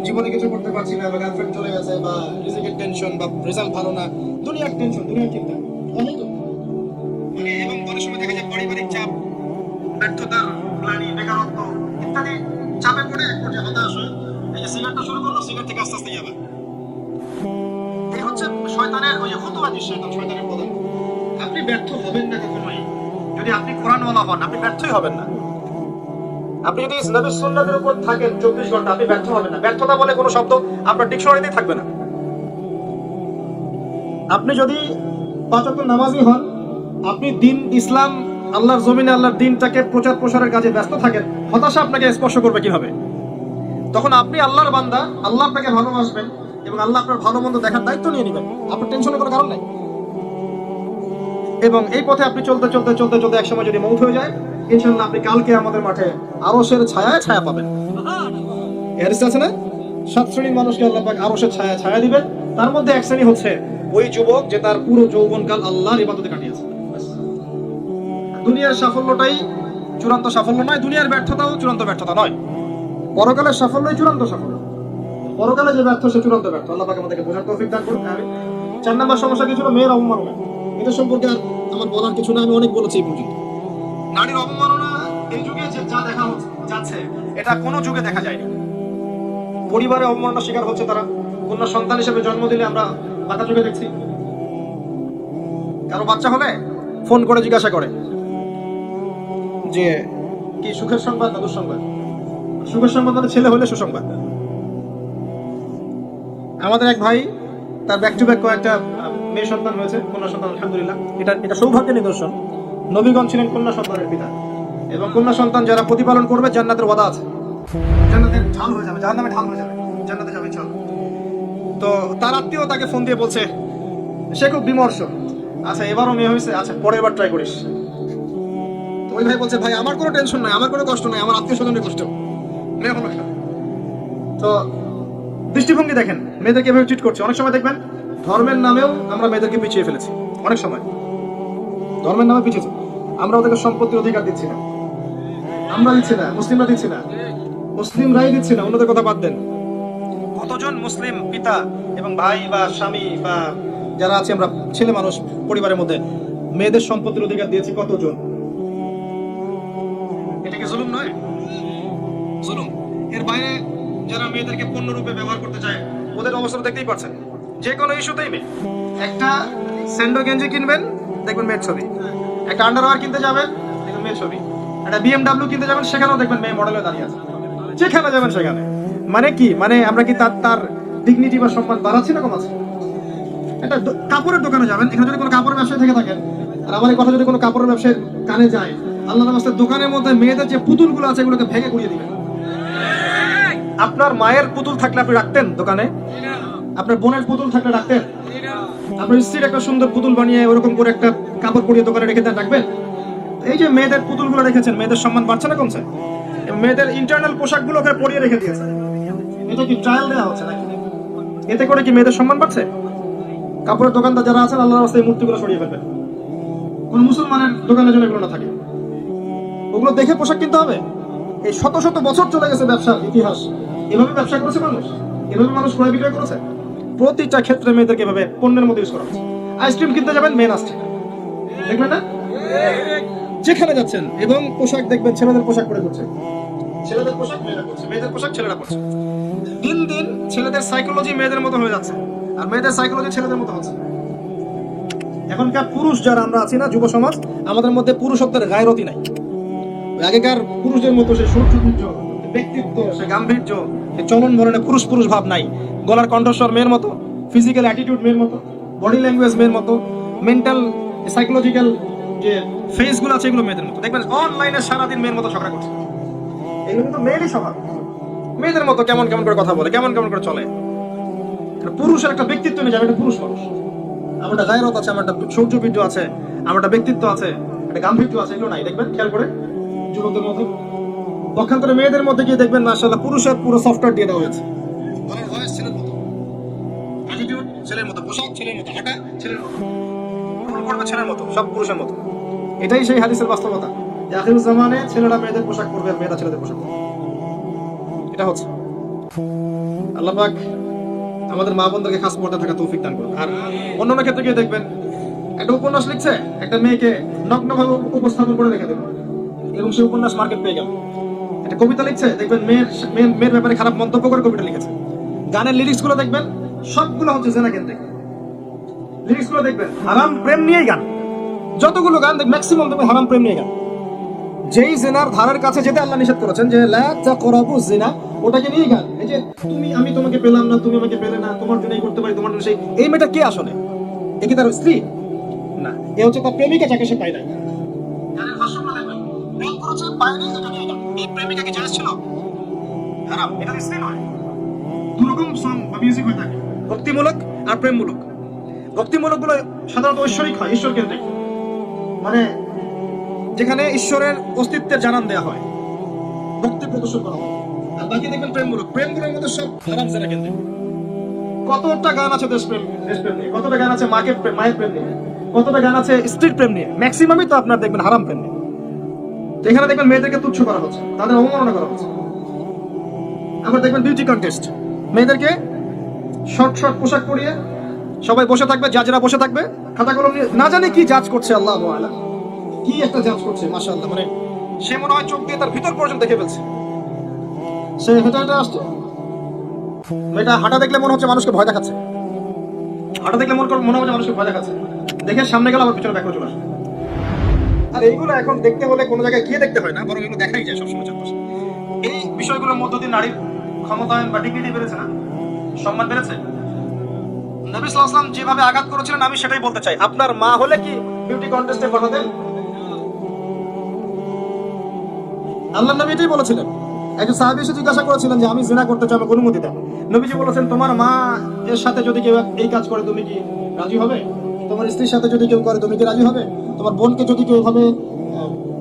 জীবনে কিছু করতে পারছি না, বা গার্লফ্রেন্ড চলে গেছে, বা রিজিকের টেনশন, বা রেজাল্ট ভালো না, দুনিয়ার টেনশন, দুনিয়ার চিন্তা অনেক। মানে এবং অনেক সময় দেখা যায় পারিবারিক চাপ, ব্যর্থতার গ্লানি, বেকারত্ব ইত্যাদি চাপে পড়ে এক পর্যায়ে হতাশ হয়ে এই যে সিগারেটটা শুরু করলো, সিগারেট থেকে আস্তে আস্তে যাবে। এই হচ্ছে শয়তানের ওই যে হুতুবাজি, শয়তানের প্রধান। আপনি ব্যর্থ হবেন না কখনোই যদি আপনি কোরআনওয়ালা হন, আপনি ব্যর্থই হবেন না। আপনি যদি নবীর সুন্নাতের উপর থাকেন 24 ঘন্টা, আপনি ব্যর্থ হবেন না। ব্যর্থতা বলে কোনো শব্দ আপনার ডিকশনারিতেই থাকবে না। আপনি যদি 5 ওয়াক্ত নামাজি হন, আপনি দিন ইসলাম, আল্লাহর জমিনে আল্লাহর দিনটাকে প্রচার প্রসারের কাজে ব্যস্ত থাকেন, হতাশা আপনাকে স্পর্শ করবে কিভাবে? তখন আপনি আল্লাহর বান্দা, আল্লাহ আপনাকে ভালোবাসবেন এবং আল্লাহ আপনার ভালো মন্দ দেখার দায়িত্ব নিয়ে নেবেন। আপনার টেনশনের কোনো কারণ নেই। এবং এই পথে আপনি চলতে চলতে চলতে চলতে একসময় যদি মৌত হয়ে যায়, ইনশাআল্লাহ আপনি কালকে আমাদের মাঠে আরশের ছায়ায় ছায়া পাবেন। এর আছে না, 7 শ্রেণীর মানুষকে আল্লাহ পাক আরশের ছায়া ছায়া দিবেন। তার মধ্যে এক শ্রেণী হচ্ছে ওই যুবক যে তার পুরো যৌবনকাল আল্লাহর ইবাদতে কাটিয়েছে। দুনিয়ার সাফল্যটাই চূড়ান্ত সাফল্য নয়, দুনিয়ার ব্যর্থতাও চূড়ান্ত ব্যর্থতা নয়। পরকালের সাফল্যই চূড়ান্ত সাফল্য। পরকালে যে ব্যর্থ সে চূড়ান্ত ব্যর্থ। আল্লাহ পাক আমাদেরকে বোঝার তৌফিক দান করুন। আমি 4 নম্বর সমস্যা কি ছিল? মেয়ের অবমাননা। এটা সম্পর্কে আর আমার বলার কিছু না, আমি অনেক বলেছি এই পর্যন্ত। নারীর অবমাননা এই যুগে যা দেখা যাচ্ছে, এটা কোনো যুগে দেখা যায়নি। পরিবারে অবমাননা শিকার হচ্ছে তারা। কন্যা সন্তান হিসেবে জন্ম দিলে আমরা বাঁকা যুগে দেখছি। কারো বাচ্চা হলে ফোন করে জিজ্ঞাসা করে যে কি সুখের সংবাদ না দুঃসংবাদ। সুখের সংবাদ মানে ছেলে হলে সুসংবাদ। আমাদের এক ভাই, তার ব্যাক টু ব্যাক কয়েকটা মেয়ে সন্তান হয়েছে, কন্যা সন্তান, আলহামদুলিল্লাহ। এটা সৌভাগ্যের নিদর্শন। নবীগণ ছিলেন কন্যা সন্তানের পিতা, এবং কন্যা সন্তান যারা প্রতিপালন করবে জান্নাতের ওয়াদা আছে। জান্নাতের ঢাল হয়ে যাবে, জাহান্নামে ঢাল হয়ে যাবে, জান্নাতে যাবে ইনশাআল্লাহ। তো তার আত্মীয় তাকে ফোন দিয়ে বলছে, সে খুব বিমর্ষ, আচ্ছা এবারও মেয়ে হয়েছে, আচ্ছা পরের বার ট্রাই করিস। তো ওই ভাই বলছে, ভাই আমার কোনো টেনশন নাই, আমার কোনো কষ্ট নাই, আমার আত্মীয় স্বজনের কষ্ট, মেয়ে হলো না। তো দৃষ্টিভঙ্গি দেখেন মেয়েদেরকে এভাবে ট্রিট করছে। অনেক সময় দেখবেন ধর্মের নামেও আমরা মেয়েদেরকে পিছিয়ে ফেলেছি। অনেক সময় ধর্মের নামে পিছিয়েছি, আমরা ওদেরকে সম্পত্তির অধিকার দিচ্ছি না, আমরা দিচ্ছি না, মুসলিমরা দিচ্ছি না, মুসলিমরাই দিচ্ছি না, অন্যদের কথা বাদ দেন। কতজন মুসলিম পিতা এবং ভাই বা স্বামী বা যারা আছে আমরা ছেলে মানুষ পরিবারের মধ্যে মেয়েদের সম্পত্তির অধিকার দিয়েছি? কতজন? এটা কি জুলুম নয়? জুলুম। এর বাইরে যারা মেয়েদেরকে পণ্য রূপে ব্যবহার করতে চায়, ওদের অবস্থা দেখতেই পাচ্ছেন। যে কোনো ইস্যুতেই মেয়ে। একটা স্যান্ডো গেঞ্জি কিনবেন, দেখবেন মেয়ের ছবি। একটা আন্ডারওয়্যার কিনতে যাবেন, দেখবেন মেয়ের ছবি। একটা BMW কিনতে যাবেন, সেখানেও দেখবেন মেয়ে মডেলে দাঁড়িয়ে আছে। যেখানে যাবেন সেখানে। মানে কি? মানে আমরা কি তার ডিগনিটি বা সম্মান বাড়াচ্ছি না কমাচ্ছি? একটা কাপড়ের দোকানে যাবেন, এখানে যদি কোনো কাপড়ের ব্যবসায় থেকে থাকেন, আর আমার এই কথা যদি কোনো কাপড়ের ব্যবসায় কানে যায়, আল্লাহর রাস্তায় দোকানের মধ্যে মেয়েদের যে পুতুলগুলো আছে এগুলোকে ভেঙে গুড়িয়ে দিবেন। আপনার মায়ের পুতুল থাকলে আপনি রাখতেন দোকানে? আপনার বোনের পুতুল থাকলে রাখতেন? আপনার স্ত্রীর একটা সুন্দর পুতুল বানিয়ে ওরকম করে একটা কাপড় পরিয়ে দোকানে রেখে দেন, রাখবেন? এই যে মেয়েদের পুতুলগুলো রেখেছেন, মেয়েদের সম্মান বাড়ছে না কমছে? মেয়েদের ইন্টারনাল পোশাকগুলো ওখানে পরিয়ে রেখে দিয়েছে। এটা কি ট্রায়াল দেওয়া হচ্ছে নাকি? এতে করে কি মেয়েদের সম্মান বাড়ছে? কাপড়ের দোকানদার যারা আছেন আল্লাহর রাস্তায় এই মূর্তিগুলো সরিয়ে ফেলবেন। কোন মুসলমানের দোকানে যেন এগুলো না থাকে। ওগুলো দেখে পোশাক কিনতে হবে। এই শত শত বছর চলে গেছে ব্যবসার ইতিহাস। এভাবে ব্যবসা করেছে মানুষ, এভাবে মানুষ ক্রয় বিক্রয় করেছে। প্রতিটা ক্ষেত্রে মেয়েদেরকে এভাবে পণ্যের মধ্যে ইউজ করা হচ্ছে। আইসক্রিম কিনতে যাবেন, মেয়ে আসছে, দেখবেন না? যেখানে যাচ্ছেন, এবং পোশাক দেখবেন ছেলেদের পোশাক পরে করছে, ছেলেদের পোশাক মেয়েরা করছে, মেয়েদের পোশাক ছেলেরা করছে। দিন দিন ছেলেদের সাইকোলজি মেয়েদের মতো হয়ে যাচ্ছে, আর মেয়েদের সাইকোলজি ছেলেদের মতো হচ্ছে। এখনকার পুরুষ যারা আমরা আছি না, যুব সমাজ, আমাদের মধ্যে পুরুষত্বের গায়রতি নাই। আগেকার পুরুষদের মতো সে সৌন্দর্য, ব্যক্তিত্ব, সে গাম্ভীর্য, চলন বলনে পুরুষ পুরুষ ভাব নাই। গলার কণ্ঠস্বর মেয়ের মতো, ফিজিক্যাল অ্যাটিটিউড মেয়ের মতো, বডি ল্যাঙ্গুয়েজ মেয়ের মতো, মেন্টাল সাইকোলজিক্যাল যে ফেসগুলো আছে এগুলো মেয়েদের মতো। দেখবেন অনলাইনে সারাদিন মেয়ের মতো ঝগড়া করছে। এগুলো কিন্তু মেয়েরই স্বভাব। মেয়েদের মতো কেমন কেমন করে কথা বলে, কেমন কেমন করে চলে। পুরুষের একটা ব্যক্তিত্ব নিয়ে যাবে, একটা পুরুষ মানুষ, আমার একটা গায়রত আছে, আমার একটা সৌর্যবীর্য আছে, আমার একটা ব্যক্তিত্ব আছে, একটা গাম্ভীর্য আছে, এগুলো নাই। দেখবেন খেয়াল করে যুবকদের মধ্যে, পক্ষান্তরে মেয়েদের মধ্যে গিয়ে দেখবেন মাশাআল্লাহ পুরুষের পুরো সফটওয়্যার দিয়ে দেওয়া হয়েছে। গলার ভয়েস ছেলের মতো, অ্যাটিটিউড ছেলের মতো, পোশাক ছেলের মতো, হাঁটা ছেলের মতো, রুল করবে ছেলের মতো, সব পুরুষের মতো। এটাই সেই হাদিসের বাস্তবতা যে আখির জামানে ছেলেরা মেয়েদের পোশাক পরবে আর মেয়েরা ছেলেদের পোশাক পরবে। এটা হচ্ছে। আল্লাহ পাক আমাদের মা বোনদেরকে খাস পর্দা থাকা তৌফিক দান করুন। আর অন্যান্য ক্ষেত্রে গিয়ে দেখবেন একটা উপন্যাস লিখছে, একটা মেয়েকে নগ্নভাবে উপস্থাপন করে রেখে দেবে এবং সেই উপন্যাস মার্কেট পেয়ে গেল। একটা কবিতা লিখছে, দেখবেন মেয়ের ব্যাপারে খারাপ মন্তব্য করে কবিতা লিখেছে। গানের লিরিক্স গুলো দেখবেন সবগুলো হচ্ছে জেনা কেন্দ্রিক। লিরিক্স গুলো দেখবেন হারাম প্রেম নিয়েই গান, যতগুলো গান ম্যাক্সিমাম দেখবেন হারাম প্রেম নিয়ে গান। যেই জেনার ধারের কাছে যেতে আল্লাহ নিষেধ করেছেন যে লা তাকরাবু জিনা, ওটাকে নিয়ে গান। এই যে আমি তোমাকে পেলাম না, তুমি আমাকে পেলে না, তোমার জন্যই করতে পারি, তোমার জন্য সেই, এই মেয়েটা কে আসলে? এ কি তার স্ত্রী? না, এ হচ্ছে তার প্রেমিকা যাকে সে পায় নাই। গানের ভাষ্যগুলো দেখবেন, প্রেম করেছে পায়নি, এটা নিয়ে গান। এই প্রেমিকা কি জায়েজ ছিল? হারাম, এটা স্ত্রী নয়। দুরকম সং বা মিউজিক হয়ে থাকে, ভক্তিমূলক আর প্রেমমূলক। ভক্তিমূলক গুলো সাধারণত ঐশ্বরিক হয়, ঈশ্বর কেন্দ্রিক, মানে যেখানে ঈশ্বরের অস্তিত্বের জানান দেওয়া হয়, ভক্তি প্রদর্শন করা হয়। আর বাকি দেখবেন প্রেমমূলক, প্রেমগুলোর মধ্যে সব হারাম জেনা কেন্দ্রিক। কতটা গান আছে দেশপ্রেম নিয়ে, কতটা গান আছে মায়ের প্রেম নিয়ে, কতটা গান আছে স্ত্রীর প্রেম নিয়ে, ম্যাক্সিমামই তো আপনার দেখবেন হারাম প্রেম নিয়ে। তো এখানে দেখবেন মেয়েদেরকে তুচ্ছ করা হচ্ছে, তাদের অবমাননা করা হচ্ছে। আবার দেখবেন বিউটি কন্টেস্ট, মেয়েদেরকে শর্ট পোশাক পরিয়ে সবাই বসে থাকবে, জাজরা বসে থাকবে খাতা কলম নিয়ে, না জানি কি জাজ করছে, আল্লাহ আ'লাম কি একটা জাজ করছে। মাশাআল্লাহ, মানে সে মনে হয় চোখ দিয়ে তার ভিতর পর্যন্ত দেখে ফেলছে। সে হেঁটে আসছে, মেয়েটা হাঁটা দেখলে মনে হচ্ছে মানুষকে ভয় দেখাচ্ছে, হাঁটা দেখলে মনে হচ্ছে মানুষকে ভয় দেখাচ্ছে, দেখে সামনে গেলে আবার পিছনে ব্যাক করে চলে আসে। আর এইগুলো এখন দেখতে হলে কোনো জায়গায় গিয়ে দেখতে হয় না, বরং এগুলো দেখাই যায় সবসময় চারপাশে। এই বিষয়গুলোর মধ্য দিয়ে নারীর ক্ষমতায়ন বা ডিগনিটি বেড়েছে না, সম্মান বেড়েছে। নবী সাল্লাল্লাহু আলাইহি ওয়াসাল্লাম যেভাবে আঘাত করেছিলেন, আমি সেটাই বলতে চাই। আপনার মা হলে কি বিউটি কন্টেস্টে পাঠাতেন? আল্লাহ নবী এটাই বলেছিলেন। একজন সাহাবী এসে জিজ্ঞাসা করেছিলেন যে আমি জিনা করতে চাই, আমাকে অনুমতি দেন। নবীজি বলেছেন, তোমার মা এর সাথে যদি কেউ এই কাজ করে তুমি কি রাজি হবে? তোমার স্ত্রীর সাথে যদি কেউ করে তুমি কি রাজি হবে? তোমার বোনকে যদি কেউ ভাবে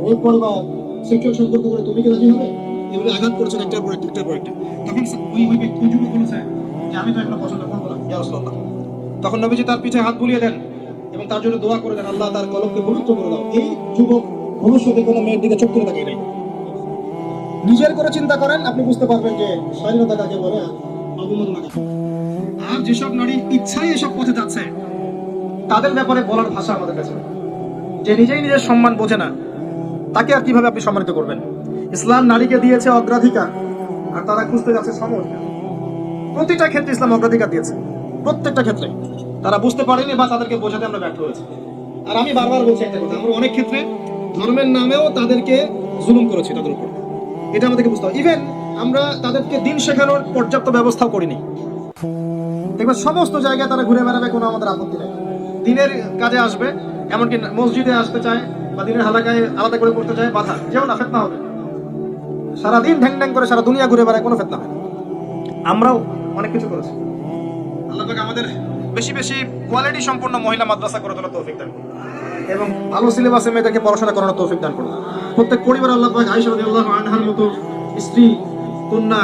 রেপ করে বা সেক্সুয়াল সম্পর্ক করে তুমি কি রাজি হবে? এভাবে আঘাত করেছেন একটার পর একটা। তখন ওই যুবক বলেছে যে আমি তো এগুলো পছন্দ করবো না ইয়া রাসূলুল্লাহ। তখন নবীজি তার পিঠে হাত বুলিয়ে দেন এবং তার জন্য দোয়া করে দেন, আল্লাহ তার কলবকে পবিত্র করে দাও। এই যুবক ভবিষ্যতে কোনো মেয়ের দিকে চোখ তুলে তাকিয়ে নেই। নিজের করে চিন্তা করেন, আপনি বুঝতে পারবেন যে স্বাধীনতা কাকে বলে, অবমাননা কাকে। আর যেসব নারী ইচ্ছাই এসব পথে যাচ্ছে, তাদের ব্যাপারে বলার ভাষা আমাদের কাছে, যে নিজেই নিজের সম্মান বোঝে না, তাকে আর কিভাবে আপনি সম্মানিত করবেন? ইসলাম নারীকে দিয়েছে অগ্রাধিকার, আর তারা খুঁজতে যাচ্ছে সমস্যা। প্রতিটা ক্ষেত্রে ইসলাম অগ্রাধিকার দিয়েছে, প্রত্যেকটা ক্ষেত্রে। তারা বুঝতে পারেনি বা তাদেরকে বোঝাতে আমরা ব্যর্থ হয়েছি। আর আমি বারবার বলছি একটা কথা, আমরা অনেক ক্ষেত্রে ধর্মের নামেও তাদেরকে জুলুম করেছি তাদের উপর, এটা আমাদেরকে বুঝতে হবে। ইভেন আমরা তাদেরকে দিন শেখানোর পর্যাপ্ত ব্যবস্থাও করিনি। দেখবেন সমস্ত জায়গায় তারা ঘুরে বেড়াবে, কোনো আমাদের আপত্তি নেই। দিনের কাজে আসবে, এমনকি মসজিদে আসতে চায় বা দিনের হালাকায় আলাদা করে করতে চায়, বাধা যেও না, ফেতনা হবে। সারাদিন ঢ্যাং করে সারা দুনিয়া ঘুরে বেড়ায়, কোনো ফেতনা হয় না। আমরাও অনেক কিছু করেছি। আল্লাহ পাক আমাদের বেশি কোয়ালিটি সম্পন্ন মহিলা মাদ্রাসা করে তোলার তৌফিক দান করুন এবং ভালো সিলেবাসে মেয়েদেরকে পড়াশোনা করানোর তৌফিক দান করুন। প্রত্যেক পরিবার আল্লাহ পাক আয়েশা রাদিয়াল্লাহু আনহার মতো স্ত্রী কন্যা,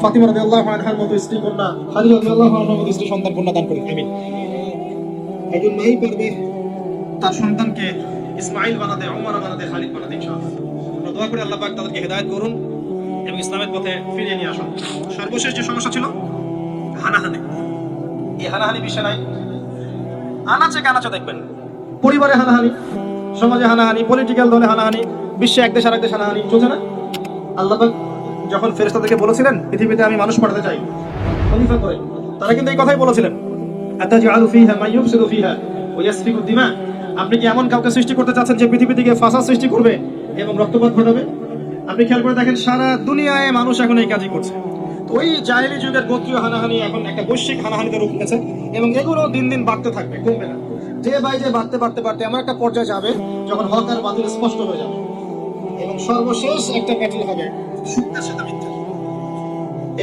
ফাতিমা রাদিয়াল্লাহু আনহার মতো স্ত্রী কন্যা, খাদিজা রাদিয়াল্লাহু আনহার মতো স্ত্রী সন্তান কন্যা দান করুন। আমিন। একজন মাই পারবে তার সন্তানকে ইসমাইল বানাতে, ওমর বানাতে, খালিদ বানাতে ইনশাআল্লাহ। আমরা দোয়া করি আল্লাহ পাক তাদেরকে হেদায়েত করুন এবং ইসলামের পথে ফিরিয়ে নিয়ে আসুন। সর্বশেষ যে সমস্যা ছিল হানাহানি, এই হানাহানি বিষয় নাই, আনাচে কানাচে দেখবেন পরিবারে হানাহানি, সমাজে হানাহানি, পলিটিক্যাল দলে হানাহানি, বিশ্বে এক দেশ আর এক দেশ হানাহানি চলছে না? আল্লাহ পাক যখন ফেরেশতাদেরকে বলেছিলেন পৃথিবীতে আমি মানুষ পাঠাতে চাই খলিফা করে, তারা কিন্তু এই কথাই বলেছিলেন, আতাজআলু ফিহা মান ইউফসিদু ফিহা ওয়া ইয়াসফিকু দিমা। আপনি কি এমন কাউকে সৃষ্টি করতে চাচ্ছেন যে পৃথিবী থেকে ফাসাদ সৃষ্টি করবে এবং রক্তপাত ঘটাবে? আপনি খেয়াল করে দেখেন সারা দুনিয়ায় মানুষ এখন এই কাজই করছে। তো ওই জাহেলি যুগের গোত্রীয় হানাহানি এখন একটা বৈশ্বিক হানাহানিতে রূপ নিয়েছে এবং এগুলো দিন দিন বাড়তে থাকবে, কমবে না। যে বাড়তে এমন একটা পর্যায়ে যাবে যখন হক আর বাতিল স্পষ্ট হয়ে যাবে এবং সর্বশেষ একটা ব্যাটল হবে সত্যের সাথে মিথ্যার,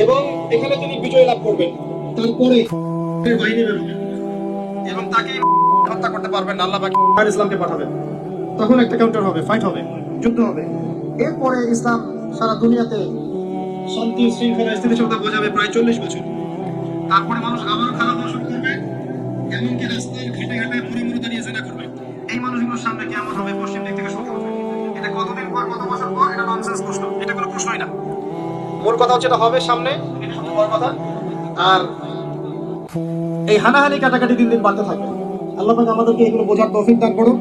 এবং এখানে তিনি বিজয় লাভ করবেন। তারপরে বাহিনী বেরোবে এবং তাকে হত্যা করতে পারবেন না, আল্লাহ পাক ইসলামকে পাঠাবেন। তখন একটা কাউন্টার হবে, ফাইট হবে, যুদ্ধ হবে। এরপরে ইসলাম সারা দুনিয়াতে শান্তি শৃঙ্খলা স্থিতিশীলতা বোঝাবে প্রায় 40 বছর। তারপরে মানুষ আবারও খারাপ হওয়া শুরু করবে, এমনকি রাস্তায় ঘাটে ঘাটে মরে মরে দাঁড়িয়ে জেনা করবে। এই মানুষগুলোর সামনে কেমন হবে পশ্চিম দিক থেকে শুরু হবে। এটা কতদিন পর, কত বছর পর, এটা ননসেন্স প্রশ্ন, এটা কোনো প্রশ্নই না। মোর কথা হচ্ছে এটা হবে সামনে, এটা সবচেয়ে বড় কথা। আর এই হানাহানি কাটাকাটি দিন দিন বাড়তে থাকবে। আল্লাহ পাক আমাদেরকে এগুলো বোঝার তৌফিক দান করুন।